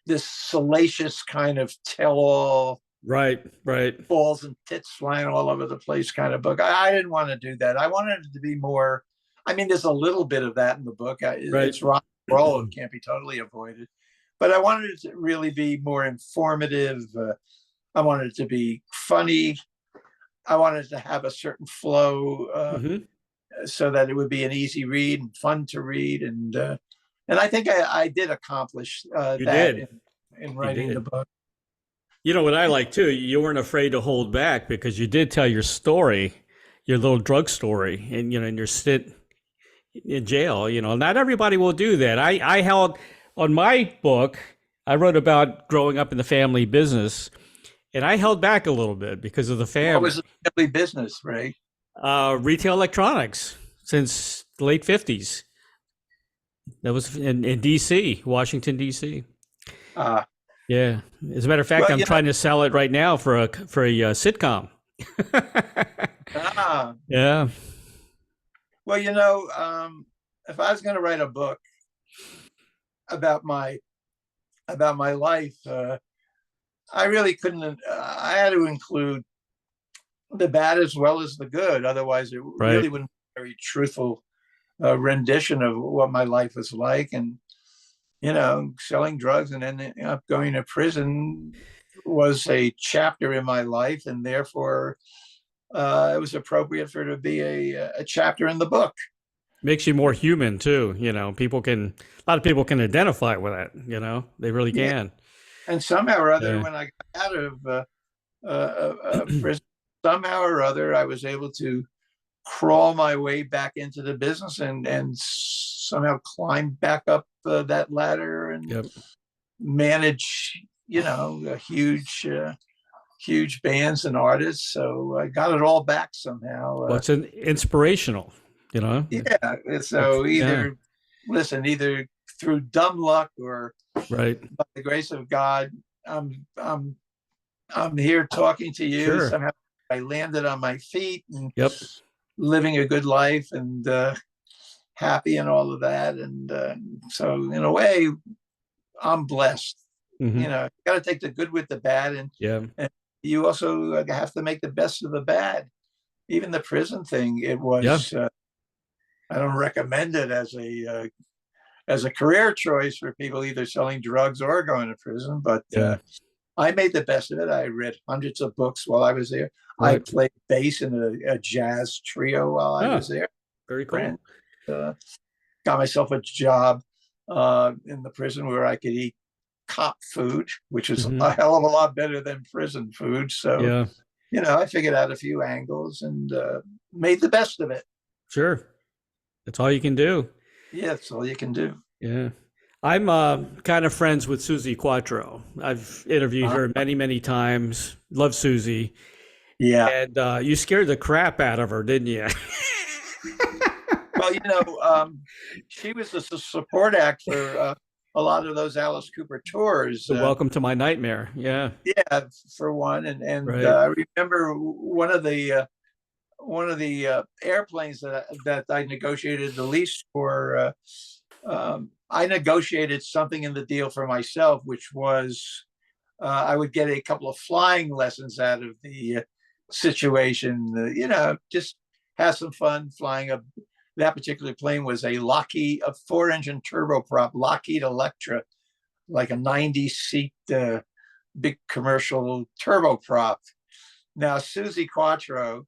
this salacious kind of tell-all. Right. Balls and tits flying all over the place kind of book. I didn't want to do that. I wanted it to be more. I mean, there's a little bit of that in the book. It's rock and roll. It can't be totally avoided. But I wanted it to really be more informative. I wanted it to be funny. I wanted it to have a certain flow so that it would be an easy read and fun to read. And I think I did accomplish that in writing the book. You know what I like too? You weren't afraid to hold back because you did tell your story, your little drug story, and and your stint in jail. Not everybody will do that. I held on my book. I wrote about growing up in the family business, and I held back a little bit because of the family. What was the family business, Ray? Retail electronics since the late 50s. That was in D.C., Washington, D.C. Yeah. As a matter of fact, I'm trying to sell it right now for a sitcom. Yeah. Well, if I was going to write a book about my life, I really couldn't. I had to include the bad as well as the good. Otherwise, it really wouldn't be a very truthful rendition of what my life was like. And selling drugs and then going to prison was a chapter in my life, and therefore it was appropriate for it to be a chapter in the book. Makes you more human too. A lot of people can identify with that. They really can. And somehow or other, when I got out of prison, somehow or other, I was able to crawl my way back into the business and somehow climb back up that ladder and manage, a huge bands and artists. So I got it all back somehow. Well, it's inspirational, Yeah. So either through dumb luck or by the grace of God, I'm here talking to you. Sure. Somehow I landed on my feet and living a good life and happy and all of that. And so in a way, I'm blessed. You got to take the good with the bad, and you also have to make the best of the bad. Even the prison thing, it was. I don't recommend it as as a career choice for people either selling drugs or going to prison. But Yeah. I made the best of it. I read hundreds of books while I was there. I Right. played bass in a jazz trio while I was there. Very cool. Got myself a job in the prison where I could eat cop food, which is a hell of a lot better than prison food. So, I figured out a few angles and made the best of it. Sure. That's all you can do. Yeah, that's all you can do. Yeah. I'm kind of friends with Susie Quattro. I've interviewed her many, many times. Love Susie. Yeah. And you scared the crap out of her, didn't you? Well, she was the support act for a lot of those Alice Cooper tours. So Welcome to My Nightmare. Yeah. Yeah, for one. And Right. I remember one of the airplanes that I negotiated the lease for. I negotiated something in the deal for myself, which was I would get a couple of flying lessons out of the situation. Just have some fun flying a. That particular plane was a 4-engine turboprop Lockheed Electra, like a 90-seat big commercial turboprop. Now, Susie Quattro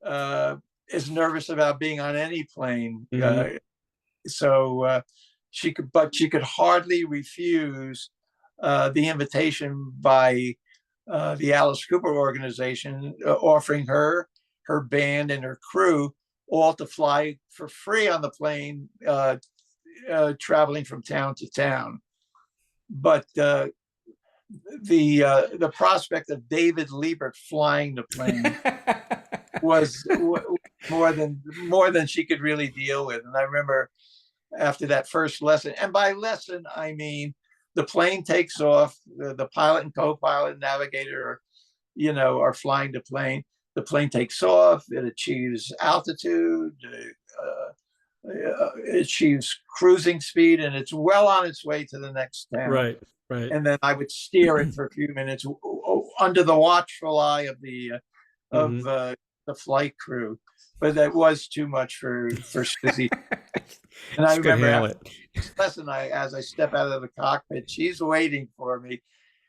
is nervous about being on any plane. So she could hardly refuse the invitation by the Alice Cooper organization offering her band and her crew all to fly for free on the plane, traveling from town to town. But the prospect of David Libert flying the plane was more than she could really deal with. And I remember after that first lesson, and by lesson I mean the plane takes off, the pilot and co-pilot and navigator are flying the plane. The plane takes off, it achieves altitude, it achieves cruising speed, and it's well on its way to the next town. Right. And then I would steer it for a few minutes under the watchful eye of the flight crew. But that was too much for Susie. And I remember after this lesson, as I step out of the cockpit, she's waiting for me,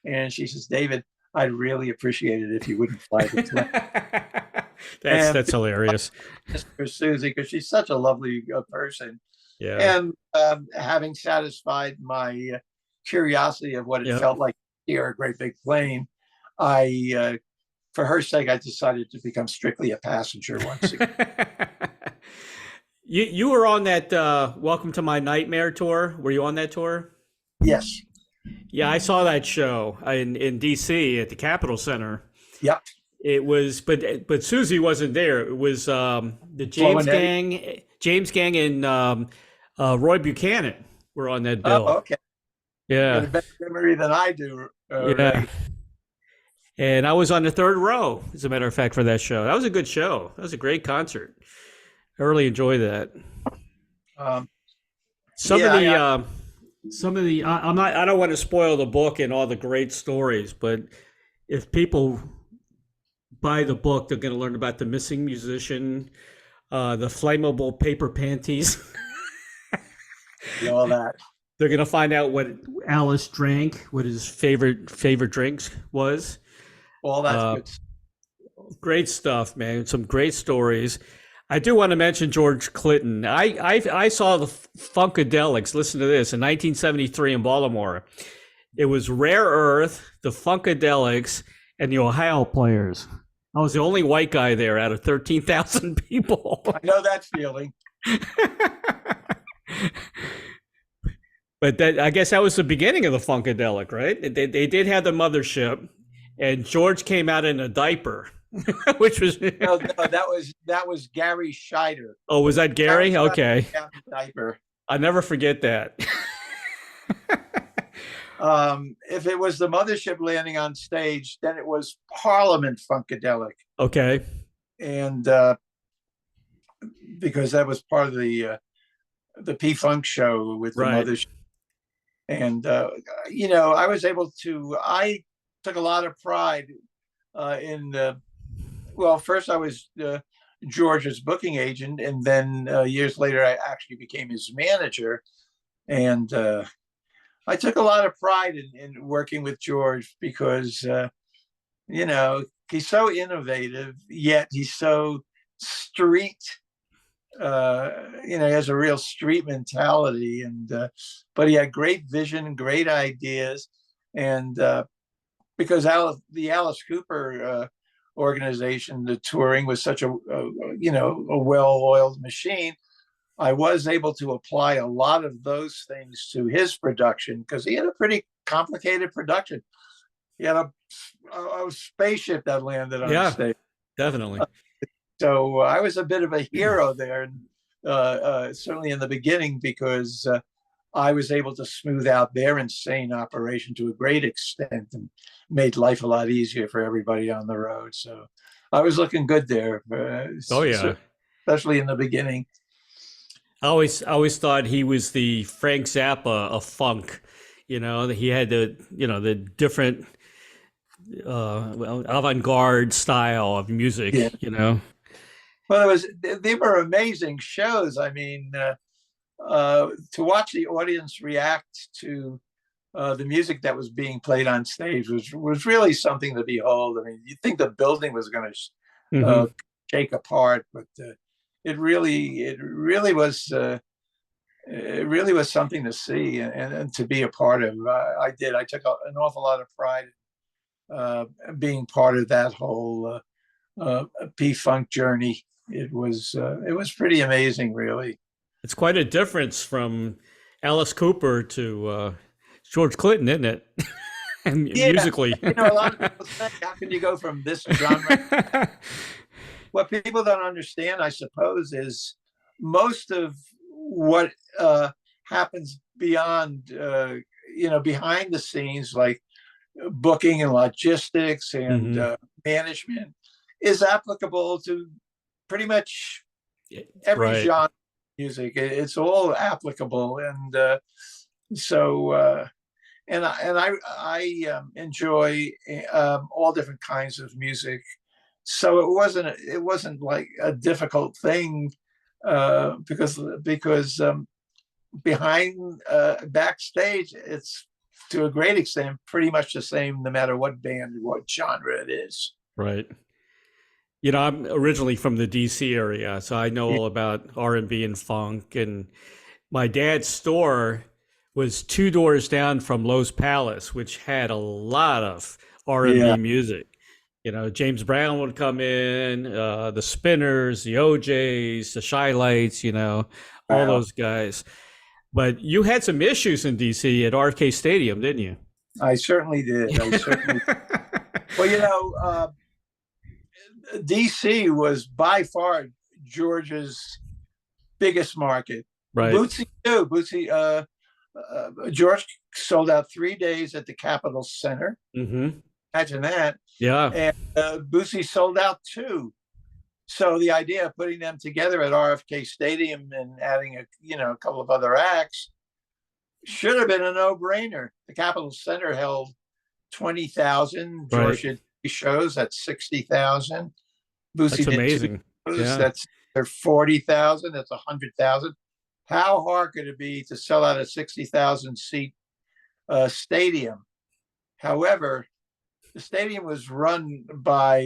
and she says, "David, I'd really appreciate it if you wouldn't fly the plane." That's hilarious. For Susie, because she's such a lovely person. Yeah. And having satisfied my curiosity of what it felt like to steer a great big plane, for her sake, I decided to become strictly a passenger once again. You were on that Welcome to My Nightmare tour. Were you on that tour? Yes. Yeah, I saw that show in D.C. at the Capitol Center. Yep. It was, but Susie wasn't there. It was the James Gang, and Roy Buchanan were on that bill. Oh, okay. Yeah. You have a better memory than I do. Yeah. Ray. And I was on the third row, as a matter of fact, for that show. That was a good show. That was a great concert. I really enjoyed that. I don't want to spoil the book and all the great stories, but if people buy the book, they're going to learn about the missing musician, the flammable paper panties. All that. They're going to find out what Alice drank, what his favorite drinks was. All that's good. Great stuff, man. Some great stories. I do want to mention George Clinton. I saw the Funkadelics. Listen to this. In 1973 in Baltimore, it was Rare Earth, the Funkadelics, and the Ohio Players. I was the only white guy there out of 13,000 people. I know that feeling. But I guess that was the beginning of the Funkadelic, right? They did have the mothership, and George came out in a diaper. Which was no, that was Gary Scheider. Oh, was that Gary? Okay. Diaper. I'll never forget that. If it was the mothership landing on stage, then it was Parliament Funkadelic. Okay. And because that was part of the P-Funk show with the mothership. And I took a lot of pride in first I was George's booking agent, and then years later I actually became his manager. And I took a lot of pride in working with George because, he's so innovative, yet he's so street. He has a real street mentality, but he had great vision, great ideas, and because the Alice Cooper organization, the touring was such a well-oiled machine. I was able to apply a lot of those things to his production because he had a pretty complicated production. He had a spaceship that landed on stage. Definitely. So I was a bit of a hero there, certainly in the beginning, because I was able to smooth out their insane operation to a great extent and made life a lot easier for everybody on the road. So I was looking good there. Oh yeah, especially in the beginning. I always thought he was the Frank Zappa of funk. He had the different avant-garde style of music. Yeah. Well, they were amazing shows. I mean, to watch the audience react to the music that was being played on stage was really something to behold. I mean, you'd think the building was going to shake apart, but it really was something to see and to be a part of. I took an awful lot of pride in being part of that whole P-Funk journey. It was pretty amazing, really. It's quite a difference from Alice Cooper to George Clinton, isn't it? And musically. A lot of people say, how can you go from this genre? What people don't understand, I suppose, is most of what happens beyond, behind the scenes, like booking and logistics and management, is applicable to pretty much every genre of music. It's all applicable, and I enjoy all different kinds of music. So it wasn't like a difficult thing because behind backstage, it's to a great extent pretty much the same, no matter what band, what genre it is. Right. I'm originally from the DC area, so I know all about R&B and funk. And my dad's store was 2 doors down from Lowe's Palace, which had a lot of R&B music. James Brown would come in, the Spinners, the OJs, the Shy Lights, all those guys. But you had some issues in DC at RFK Stadium, didn't you? I certainly did. Well, DC was by far George's biggest market. Right. Bootsy too. George sold out 3 days at the Capitol Center. Imagine that. Yeah. And Bootsy sold out 2. So the idea of putting them together at RFK Stadium and adding a couple of other acts should have been a no-brainer. The Capitol Center held 20,000. George did 3 shows at 60,000. Bootsy did amazing. 2 shows. That's 40,000. That's 100,000. How hard could it be to sell out a 60,000 seat stadium? However, the stadium was run by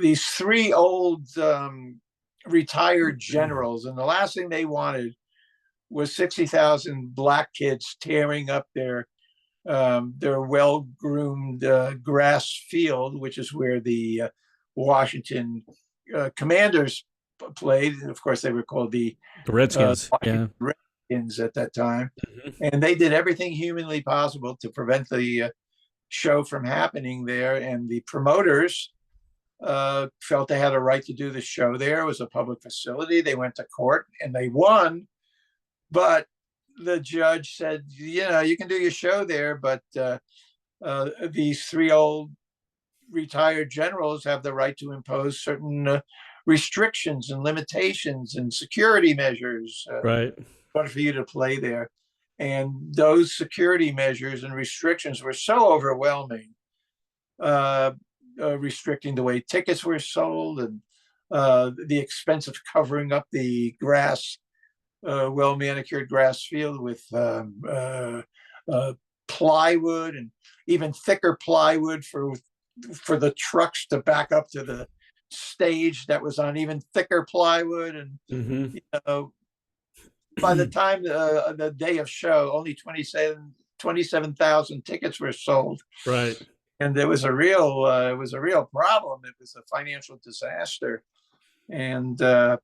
these 3 old retired generals, and the last thing they wanted was 60,000 black kids tearing up their well-groomed grass field, which is where the Washington Commanders played. And of course, they were called the Redskins. Redskins at that time. And they did everything humanly possible to prevent the show from happening there. And the promoters felt they had a right to do the show there. It was a public facility. They went to court and they won. But the judge said, you can do your show there, but these 3 old retired generals have the right to impose certain restrictions and limitations and security measures in order for you to play there. And those security measures and restrictions were so overwhelming, restricting the way tickets were sold and the expense of covering up the grass well manicured grass field with plywood and even thicker plywood for the trucks to back up to the stage that was on even thicker plywood. And Mm-hmm. you know, by the time the day of show, only 27,000 tickets were sold. Right. And it was a real problem. It was a financial disaster. And the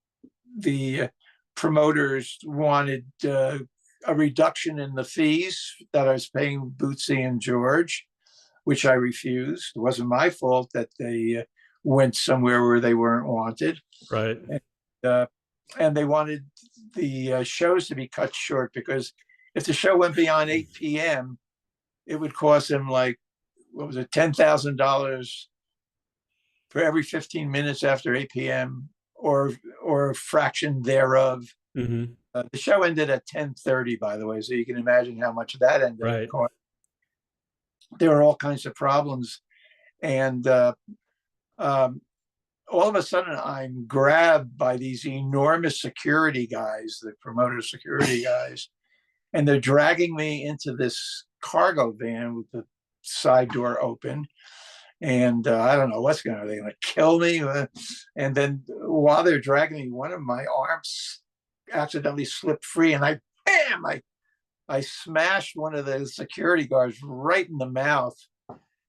promoters wanted a reduction in the fees that I was paying Bootsy and George, which I refused. It wasn't my fault that they went somewhere where they weren't wanted. Right. And they wanted the shows to be cut short, because if the show went beyond 8 p.m., it would cost them like, what was it, $10,000 for every 15 minutes after 8 p.m. or a fraction thereof. Mm-hmm. The show ended at 10:30, by the way, so you can imagine how much that ended up costing. There were all kinds of problems, and all of a sudden I'm grabbed by these enormous security guys, the promoter security guys, and they're dragging me into this cargo van with the side door open. And I don't know what's going to, are they going to kill me? And then while they're dragging me, one of my arms accidentally slipped free, and I smashed one of the security guards right in the mouth.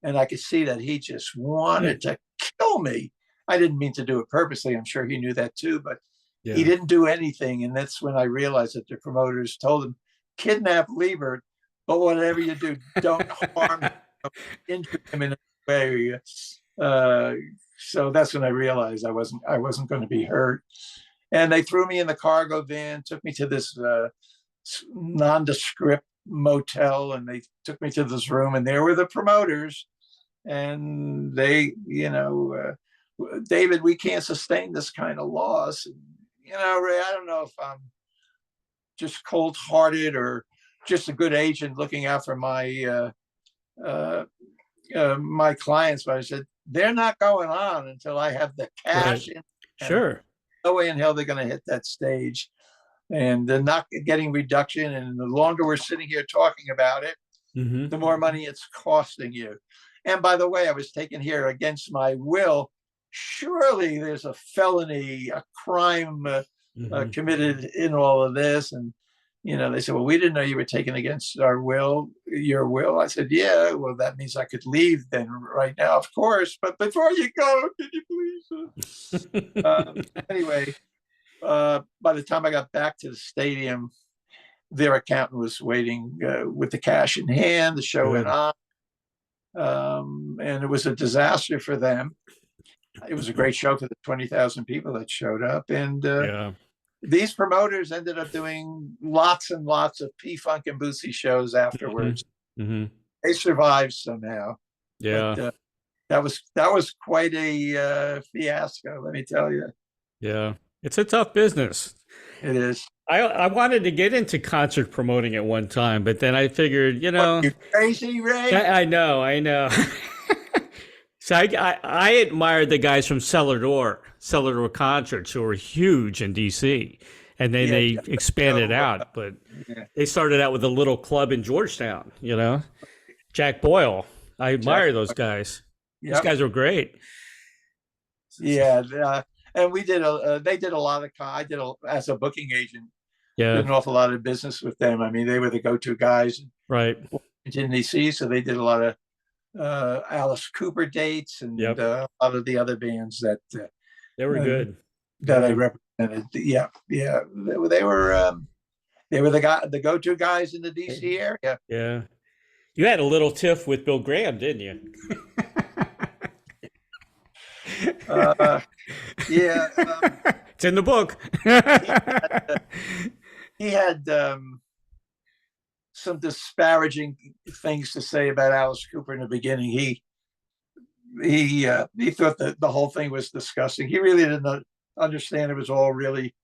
And I could see that he just wanted to kill me. I didn't mean to do it purposely. I'm sure he knew that too, but he didn't do anything. And that's when I realized that the promoters told him, kidnap Libert, but whatever you do, don't harm him, injure him in a way. So that's when I realized I wasn't going to be hurt. And they threw me in the cargo van, took me to this nondescript motel, and they took me to this room, and there were the promoters. And they, David, we can't sustain this kind of loss. And, Ray, I don't know if I'm just cold-hearted or just a good agent looking out for my my clients, but I said, they're not going on until I have the cash in. Sure. No way in hell they're going to hit that stage. And they're not getting reduction. And the longer we're sitting here talking about it, the more money it's costing you. And by the way, I was taken here against my will. Surely there's a felony, a crime committed in all of this. And, they said, well, we didn't know you were taken against your will. I said, yeah, well, that means I could leave then right now, of course. But before you go, can you please? Anyway, by the time I got back to the stadium, their accountant was waiting with the cash in hand. The show went on. And it was a disaster for them. It was a great show for the 20,000 people that showed up. And these promoters ended up doing lots and lots of P-Funk and Bootsy shows afterwards. They survived somehow. Yeah. But, that was quite a fiasco, let me tell you. Yeah. It's a tough business. It is. I wanted to get into concert promoting at one time, but then I figured, What, you crazy, Ray? I know. So I admired the guys from Cellar Door Concerts, who were huge in DC, and then they expanded out. But they started out with a little club in Georgetown. Jack Boyle. I admire those guys. These guys were great. Yeah, and we did they did a lot of. I did as a booking agent. Did an awful lot of business with them. I mean, they were the go-to guys. Right. In DC, so they did a lot of Alice Cooper dates and a lot of the other bands that they were good that I represented. Yeah. They were the go-to guys in the DC area. Yeah. You had a little tiff with Bill Graham, didn't you? It's in the book. He had some disparaging things to say about Alice Cooper in the beginning. He thought that the whole thing was disgusting. He really didn't understand it was all really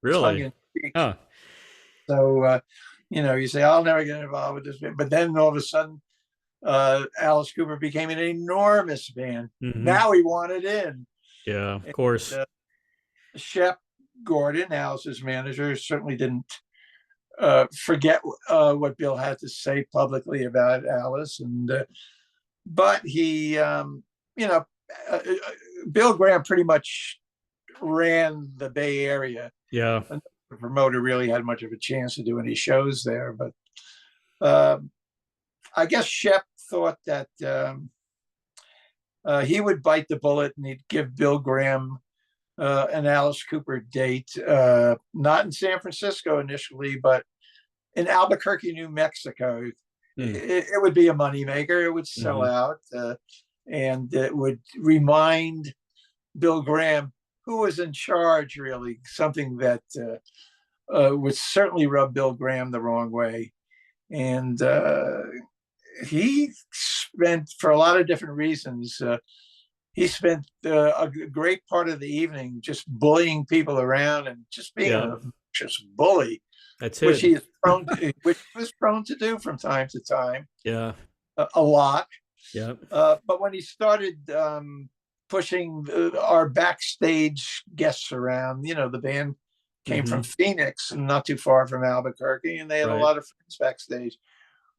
tongue-in-cheek. Huh. So you say, I'll never get involved with this band. But then all of a sudden, Alice Cooper became an enormous band. Now he wanted in. Yeah, of course. Shep Gordon, Alice's manager, certainly didn't forget what Bill had to say publicly about Alice, and but he, Bill Graham pretty much ran the Bay Area. Yeah. And the promoter really had much of a chance to do any shows there, but I guess Shep thought that he would bite the bullet and he'd give Bill Graham an Alice Cooper date, not in San Francisco initially, but in Albuquerque, New Mexico. It would be a moneymaker. It would sell out, and it would remind Bill Graham who was in charge, really, something that would certainly rub Bill Graham the wrong way. And he spent, for a lot of different reasons, he spent a great part of the evening just bullying people around and just being a vicious bully. That's which it. he is prone to, which he was prone to do from time to time. Yeah. A lot. Yeah. But when he started pushing our backstage guests around, the band came from Phoenix and not too far from Albuquerque, and they had a lot of friends backstage.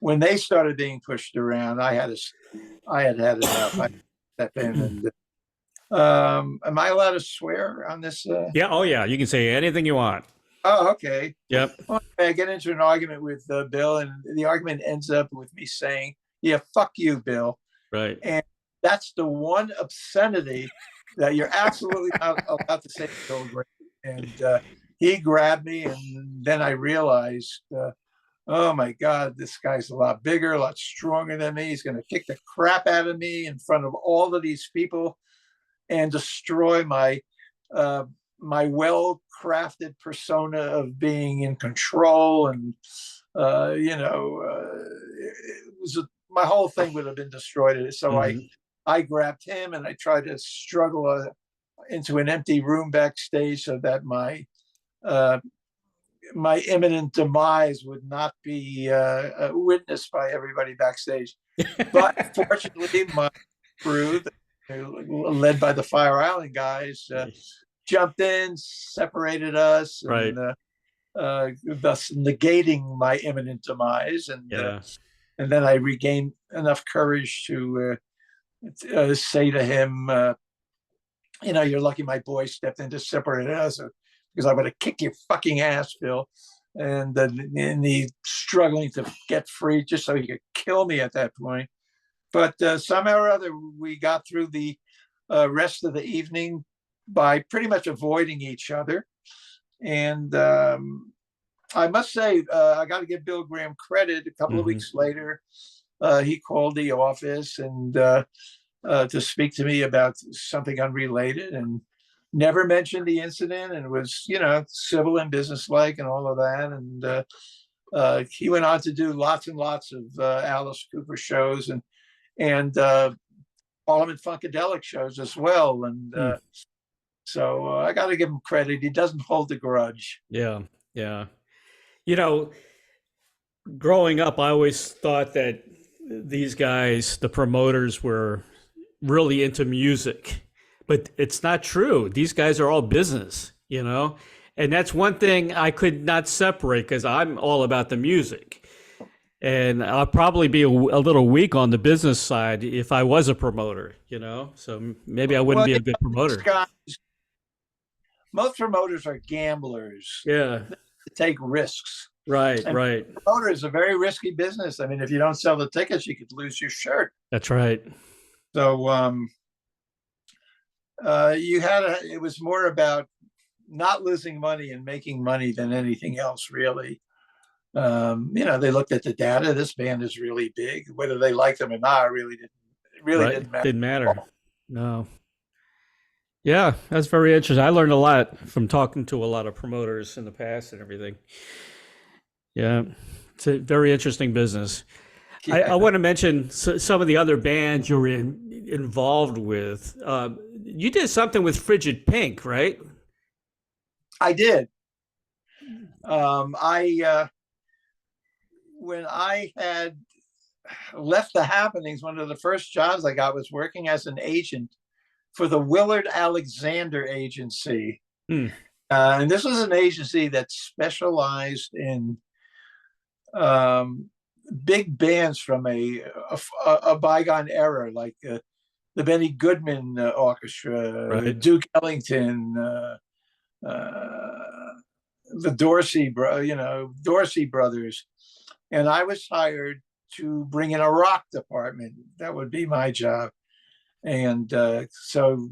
When they started being pushed around, I had enough. I stepped in and am I allowed to swear on this? Yeah. Oh, yeah. You can say anything you want. Oh, okay. Yep. Well, I get into an argument with Bill, and the argument ends up with me saying, "Yeah, fuck you, Bill." Right. And that's the one obscenity that you're absolutely not allowed to say to Bill Graham. And he grabbed me, and then I realized, oh my God, this guy's a lot bigger, a lot stronger than me. He's going to kick the crap out of me in front of all of these people and destroy my my well-crafted persona of being in control. And it was my whole thing would have been destroyed. So I grabbed him and I tried to struggle into an empty room backstage so that my imminent demise would not be witnessed by everybody backstage. But fortunately, my crew, led by the Fire Island guys, jumped in, separated us, and thus negating my imminent demise. And then I regained enough courage to say to him, you're lucky my boy stepped in to separate us, because I would have kicked your fucking ass, Bill. And he's struggling to get free just so he could kill me at that point. But somehow or other, we got through the rest of the evening by pretty much avoiding each other. And I must say, I got to give Bill Graham credit. A couple of weeks later, he called the office and to speak to me about something unrelated, and never mentioned the incident, and was, civil and businesslike and all of that. And he went on to do lots and lots of Alice Cooper shows and Parliament Funkadelic shows as well. And so I got to give him credit. He doesn't hold a grudge. Yeah. Yeah. Growing up, I always thought that these guys, the promoters, were really into music, but it's not true. These guys are all business, and that's one thing I could not separate, because I'm all about the music, and I'll probably be a little weak on the business side if I was a promoter, so maybe I wouldn't be a good promoter. Most promoters are gamblers. Yeah. They take risks. Right. Promoter is a very risky business. I mean, if you don't sell the tickets, you could lose your shirt. That's right. So it was more about not losing money and making money than anything else, really. They looked at the data. This band is really big. Whether they liked them or not, didn't matter. Didn't matter. No. Yeah, that's very interesting. I learned a lot from talking to a lot of promoters in the past and everything. Yeah, it's a very interesting business. Yeah. I want to mention some of the other bands you're involved with. You did something with Frigid Pink, right? I did. When I had left the Happenings, one of the first jobs I got was working as an agent for the Willard Alexander Agency. Now, And this was an agency that specialized in big bands from a bygone era, like the Benny Goodman Orchestra, Right. Duke Ellington, the Dorsey brothers. And I was hired to bring in a rock department. That would be my job. And so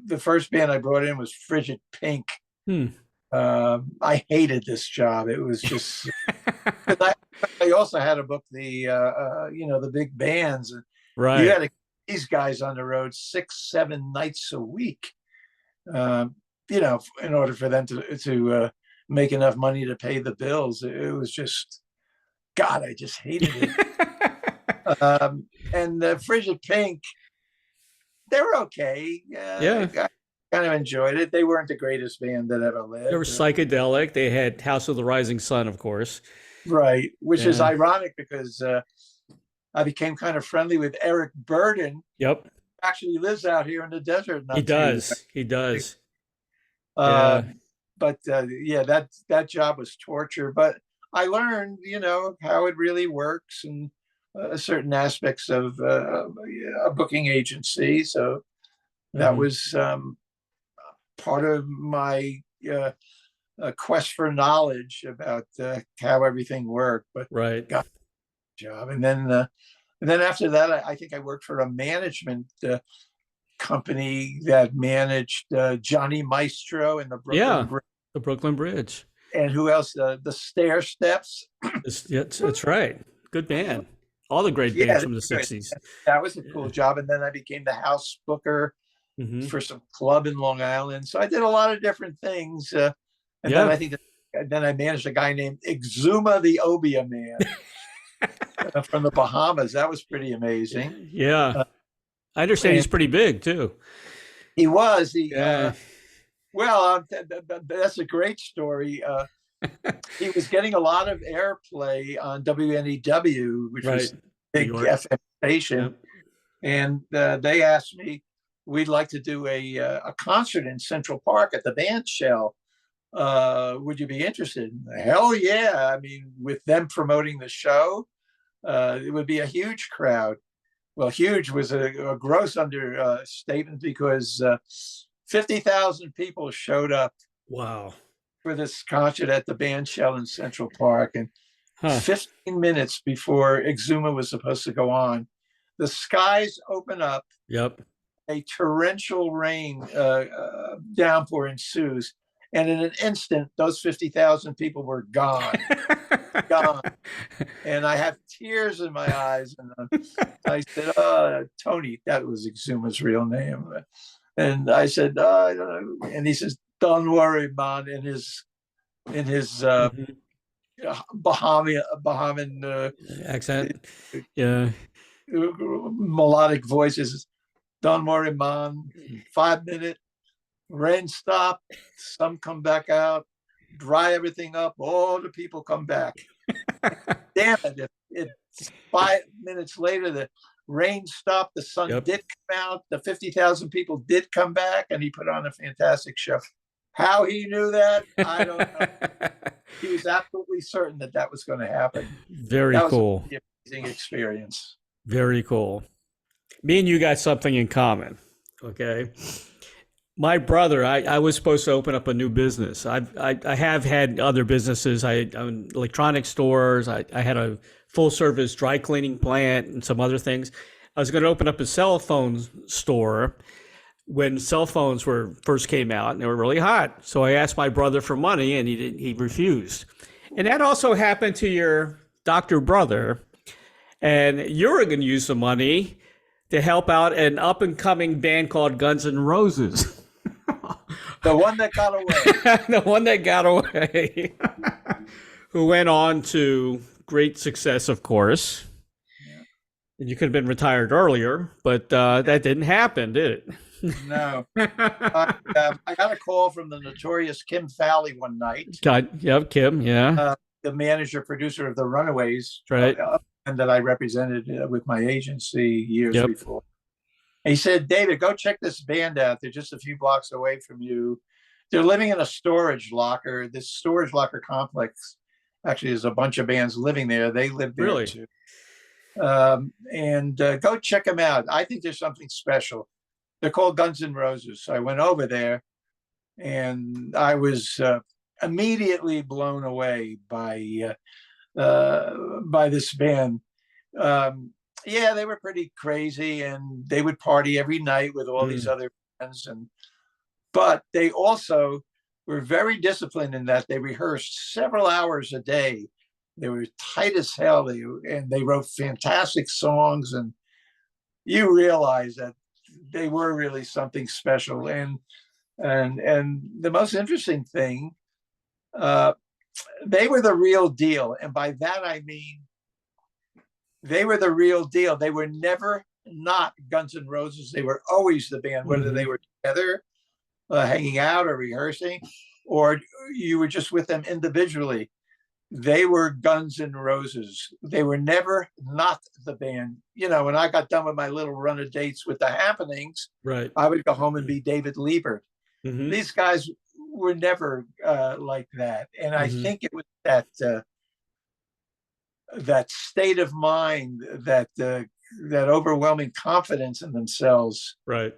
the first band I brought in was Frigid Pink. Hmm. I hated this job. It was just, I also had to book the big bands. And you had Right. to get these guys on the road 6-7 nights a week, in order for them to make enough money to pay the bills. It was just, God, I just hated it. And the Frigid Pink, they were okay. Yeah. I kind of enjoyed it. They weren't the greatest band that ever They were lived. psychedelic. They had House of the Rising Sun, of course. Right, which is Yeah. ironic because I became kind of friendly with Eric Burden. Yep. Actually lives out here in the desert. He does. He does. Uh, Yeah. but yeah, that job was torture. But I learned, how it really works and certain aspects of a booking agency. So that Mhm. was part of my quest for knowledge about how everything worked. But Right. got the job, and then after that, I think I worked for a management company that managed Johnny Maestro and the Brooklyn Yeah. Bridge. The Brooklyn Bridge. And who else? The Stair Steps. That's right. Good band. All the great Yeah, bands they from the were good. 60s. That was a cool Yeah. job. And then I became the house booker Hmm. for some club in Long Island. So I did a lot of different things. And then Yeah. I think then I managed a guy named Exuma the Obia Man from the Bahamas. That was pretty amazing. Yeah. I understand And he's pretty big too. he was Yeah. well, that's a great story. He was getting a lot of airplay on WNEW, which Right. was a New big York. FM station. Yep. And they asked me, we'd like to do a concert in Central Park at the band shell. Would you be interested? Hell yeah. I mean, with them promoting the show, it would be a huge crowd. Well, huge was a gross understatement because 50,000 people showed up Wow. for this concert at the band shell in Central Park. And Huh. 15 minutes before Exuma was supposed to go on, the skies open up, Yep. a torrential rain downpour ensues, and in an instant, those 50,000 people were gone. Gone. And I have tears in my eyes. And I said, Tony, that was Exuma's real name. And I said, I don't know. And he says, don't worry, man, in his Mhm. Bahamian Accent. Yeah. melodic voices. Don't worry, man. 5 minute rain stop. Some come back out, dry everything up. All the people come back. Damn it! If 5 minutes later the rain stopped, the sun Yep. did come out. The 50,000 people did come back, and he put on a fantastic show. How he knew that, I don't know. He was absolutely certain that was going to happen. Very That was cool. an amazing experience. Very cool. Me and you got something in common. Okay. My brother, I was supposed to open up a new business. I have had other businesses. I own electronic stores. I had a full service dry cleaning plant and some other things. I was going to open up a cell phone store when cell phones first came out and they were really hot. So I asked my brother for money and he refused. And that also happened to your doctor brother. And you're going to use the money to help out an up and coming band called Guns N' Roses. The one that got away. The one that got away. Who went on to great success, of course. Yeah. And you could have been retired earlier, but that didn't happen, did it? No. I got a call from the notorious Kim Valli one night. Yep, Kim, yeah. The manager, producer of the Runaways, Right. And that I represented with my agency years Yep. before. And he said, David, go check this band out. They're just a few blocks away from you. they're living in a storage locker. This storage locker complex, actually, there's a bunch of bands living there. They live there Really? too. And go check them out. I think there's something special. They're called Guns N' Roses. So I went over there, and I was immediately blown away by this band. Yeah, they were pretty crazy, and they would party every night with all these other bands, but they also were very disciplined in that they rehearsed several hours a day. They were tight as hell, and they wrote fantastic songs, and you realize that they were really something special. And the most interesting thing, they were the real deal, and by that I mean they were the real deal. They were never not Guns N' Roses. They were always the band, whether they were together, hanging out or rehearsing, or you were just with them individually. They were Guns N' Roses. They were never not the band. You know, when I got done with my little run of dates with the Happenings, Right. I would go home and be David Libert. These guys were never like that. And I think it was that state of mind, that overwhelming confidence in themselves, Right,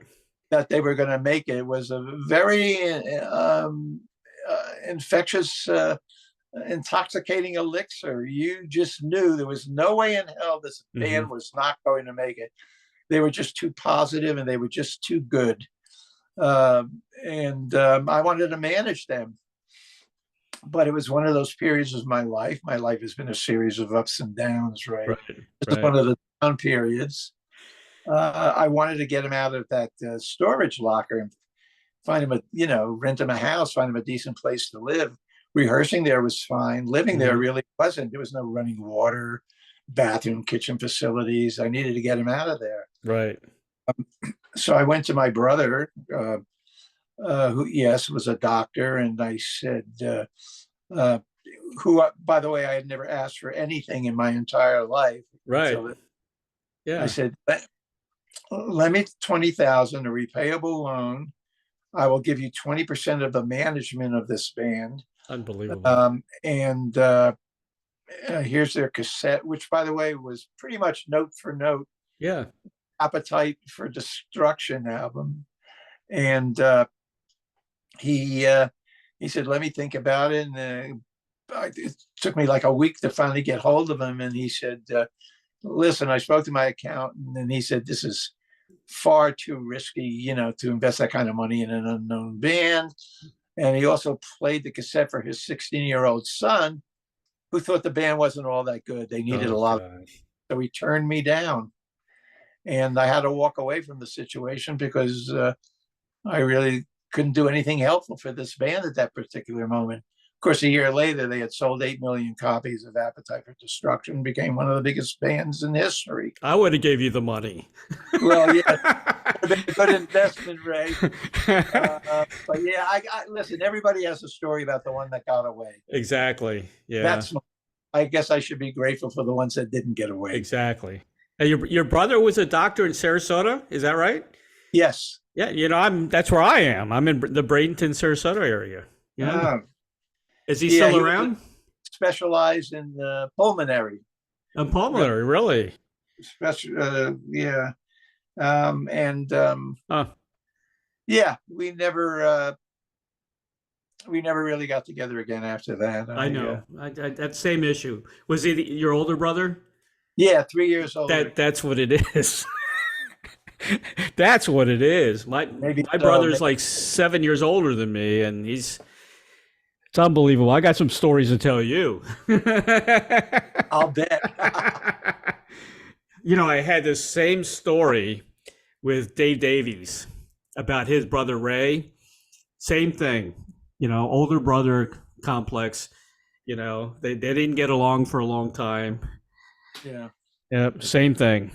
that they were going to make it. It was a very infectious, intoxicating elixir. You just knew there was no way in hell this band was not going to make it. They were just too positive, and they were just too good. I wanted to manage them. But it was one of those periods of my life. My life has been a series of ups and downs, right? This is one of the down periods. I wanted to get him out of that storage locker and find him rent him a house, find him a decent place to live. Rehearsing there was fine. Living there really wasn't. There was no running water, bathroom, kitchen facilities. I needed to get him out of there. Right. So I went to my brother, who, yes, was a doctor, and I said, who, by the way, I had never asked for anything in my entire life. Right. So Yeah. I said, let me $20,000, a repayable loan. I will give you 20% of the management of this band. Unbelievable. Here's their cassette, which, by the way, was pretty much note for note. Yeah. Appetite for Destruction album. And he said, let me think about it. And it took me like a week to finally get hold of him. And he said, listen, I spoke to my accountant, and he said, this is far too risky, to invest that kind of money in an unknown band. And he also played the cassette for his 16-year-old son, who thought the band wasn't all that good. They needed a lot. So he turned me down. And I had to walk away from the situation because I really couldn't do anything helpful for this band at that particular moment. Of course, a year later, they had sold 8 million copies of Appetite for Destruction, became one of the biggest bands in history. I would have gave you the money. Well, yeah, it would have been a good investment, Ray. But yeah, I listen, everybody has a story about the one that got away. Exactly. Yeah. I guess I should be grateful for the ones that didn't get away. Exactly. And your brother was a doctor in Sarasota, is that right? Yes. Yeah, that's where I am. I'm in the Bradenton, Sarasota area. Yeah. Is he still around? Specialized in pulmonary. Pulmonary, really? Yeah. Yeah, we never really got together again after that. I know. That same issue. Was he your older brother? Yeah, 3 years older. That's what it is. That's what it is. My brother's like 7 years older than me, and it's unbelievable. I got some stories to tell you. I'll bet. I had this same story with Dave Davies about his brother Ray. Same thing, older brother complex. They didn't get along for a long time. Yeah. Yep, same thing.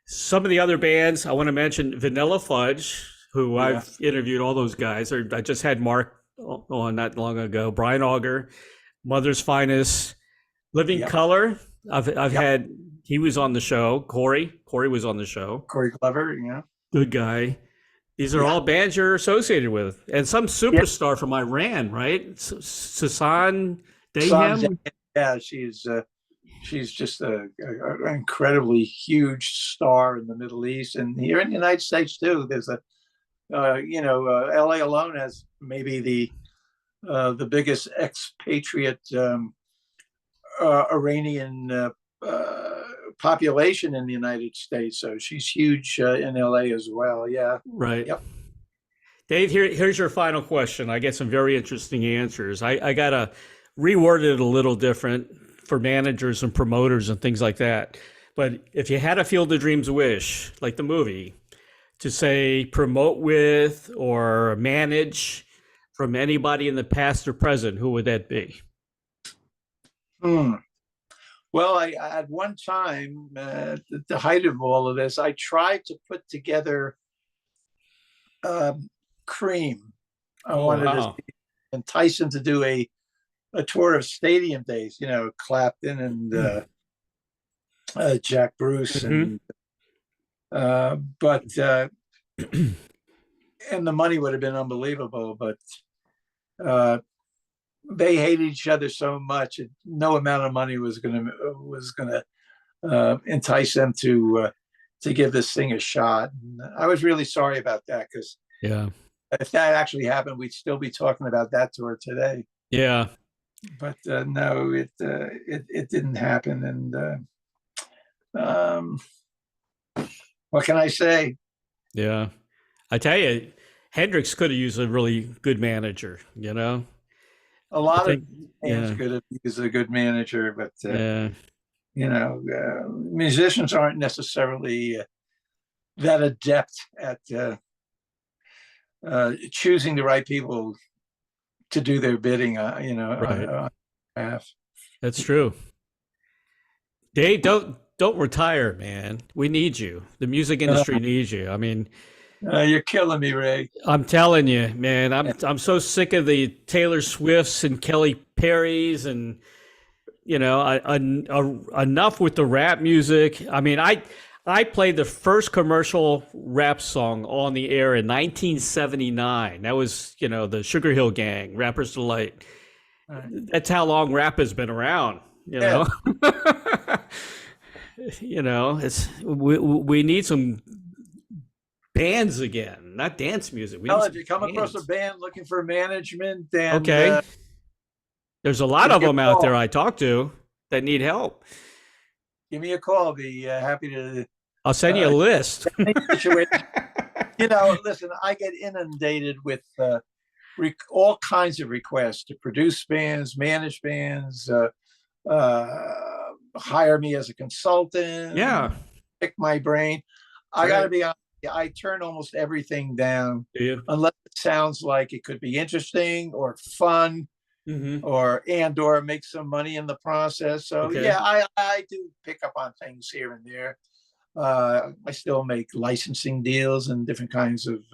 Some of the other bands I want to mention: Vanilla Fudge, who I've interviewed all those guys. I just had Mark on not long ago. Brian Auger, Mother's Finest, Living Color. I've had. He was on the show. Corey was on the show. Corey Glover, yeah, good guy. These are all bands you're associated with, and some superstar from Iran, right? Sasan Dayhem. Yeah, she's just an incredibly huge star in the Middle East, and here in the United States too. There's LA alone has maybe the biggest expatriate Iranian population in the United States. So she's huge in LA as well. Yeah. Right. Yep. Dave, here's your final question. I get some very interesting answers. I got to reword it a little different for managers and promoters and things like that. But if you had a Field of Dreams wish, like the movie, to say promote with or manage from anybody in the past or present, who would that be? Well, I at one time, at the height of all of this, I tried to put together Cream. I wanted to entice him to do a tour of stadium days, Clapton and Jack Bruce, and but and the money would have been unbelievable, but they hated each other so much, no amount of money was gonna entice them to give this thing a shot. And I was really sorry about that, because if that actually happened, we'd still be talking about that tour today. Yeah. But no, it didn't happen. And what can I say? Yeah. I tell you, Hendrix could have used a really good manager, A lot of bands could have used a good manager, but musicians aren't necessarily that adept at choosing the right people to do their bidding. Right. That's true. Dave, don't retire, man. We need you. The music industry needs you. I mean, you're killing me, Ray. I'm telling you, man. I'm so sick of the Taylor Swifts and Kelly Perrys, and enough with the rap music. I mean, I played the first commercial rap song on the air in 1979. That was, the Sugar Hill Gang, Rapper's Delight. Right. That's how long rap has been around, know. It's we need some bands again, not dance music. If you come across a band looking for management, then there's a lot of them out there I talk to that need help. Give me a call. I'll be happy to. I'll send you a list. Listen, I get inundated with all kinds of requests to produce bands, manage bands, hire me as a consultant. Yeah. Pick my brain. I got to be honest. I turn almost everything down unless it sounds like it could be interesting or fun. Or make some money in the process. So I do pick up on things here and there. I still make licensing deals and different kinds of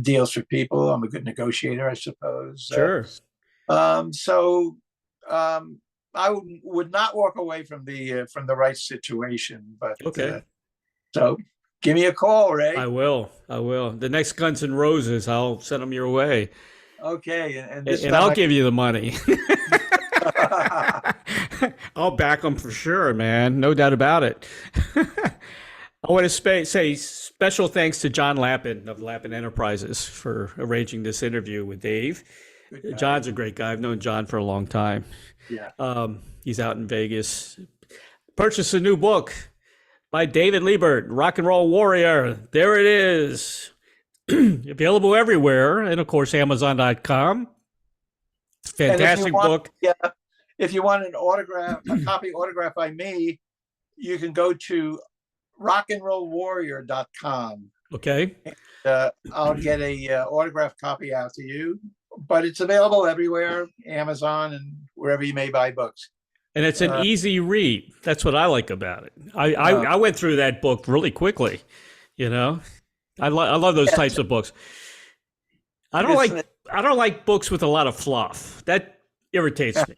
deals for people. I'm a good negotiator, I suppose. Sure. I would not walk away from the right situation. But so give me a call, Ray. I will. The next Guns N' Roses, I'll send them your way. Okay, and I'll give you the money. I'll back them for sure, man. No doubt about it. I want to say special thanks to John Lappin of Lappin Enterprises for arranging this interview with Dave. John's a great guy. I've known John for a long time. Yeah. He's out in Vegas. Purchase a new book by David Libert, Rock and Roll Warrior. There it is. Available everywhere, and of course Amazon.com. Fantastic book. If you want a copy autographed by me, you can go to rockandrollwarrior.com. Okay. I'll get a autographed copy out to you, but it's available everywhere, Amazon and wherever you may buy books. And it's an easy read. That's what I like about it. I went through that book really quickly, I love those types of books. I don't like books with a lot of fluff. That irritates me.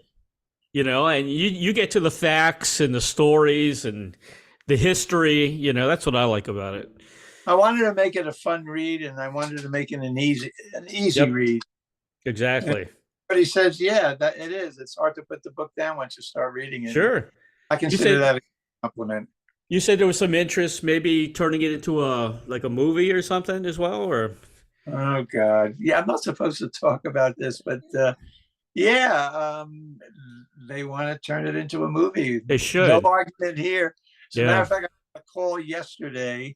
And you get to the facts and the stories and the history. That's what I like about it. I wanted to make it a fun read, and I wanted to make it an easy Yep, read. exactly. But he says, yeah, that it is. It's hard to put the book down once you start reading it. Sure. I You consider said that a compliment. you said there was some interest, maybe turning it into a movie or something as well, or Oh God, yeah, I'm not supposed to talk about this, but yeah, they want to turn it into a movie. they No should. argument here. As a matter Yeah. of fact, I got a call yesterday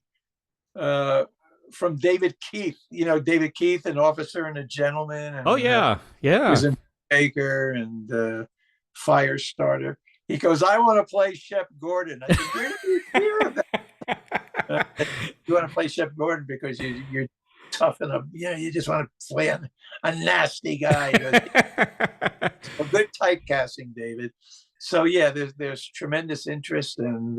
uh, from David Keith. You know, David Keith, an officer and a gentleman, Oh and yeah, was yeah. a Baker and fire starter. He goes, I want to play Shep Gordon. I said, where did you hear of that? You want to play Shep Gordon because you're tough and you just want to play a nasty guy. He goes, a good typecasting, David. So yeah, there's tremendous interest, and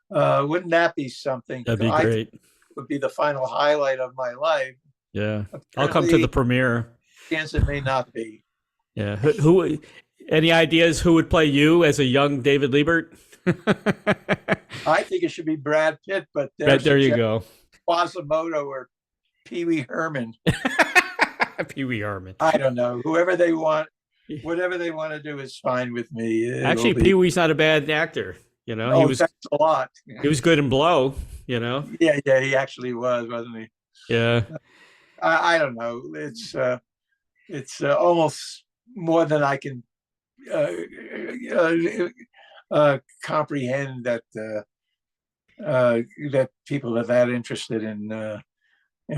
wouldn't that be something? That'd be I think great. it would be the final highlight of my life. Yeah, I'll come to Apparently, the premiere. chance it may not be. Yeah. Who any ideas who would play you as a young David Libert? I think it should be Brad Pitt, but Right, there you go. Quasimodo or Pee Wee Herman. Pee Wee Herman. I don't know. Whoever they want, whatever they want to do is fine with me. Actually, Pee Wee's not a bad actor. You know, oh, thanks a lot. he was good in Blow. You know. Yeah, he actually was, wasn't he? Yeah. I don't know. It's almost more than I can comprehend that that people are that interested in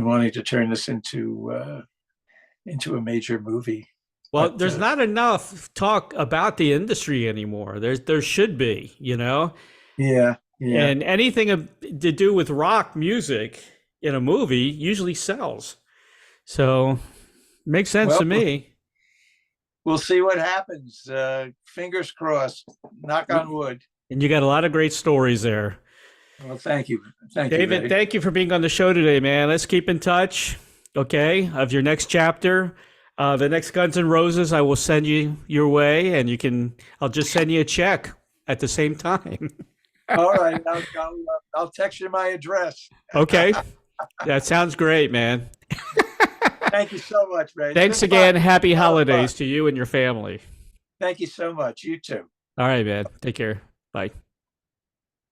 wanting to turn this into a major movie. Well, there's not enough talk about the industry anymore. There should be, you know. Yeah. And anything to do with rock music in a movie usually sells. So makes sense to me. We'll see what happens. Fingers crossed. Knock on wood. And you got a lot of great stories there. Well, thank you. David, Ray. thank you for being on the show today, man. Let's keep in touch, okay, of your next chapter. The next Guns N' Roses, I will send you your way, and I'll just send you a check at the same time. All right. I'll text you my address. Okay. That sounds great, man. Thank you so much, Ray. Thanks again. Happy holidays to you and your family. Thank you so much. You too. All right, man. Take care. Bye.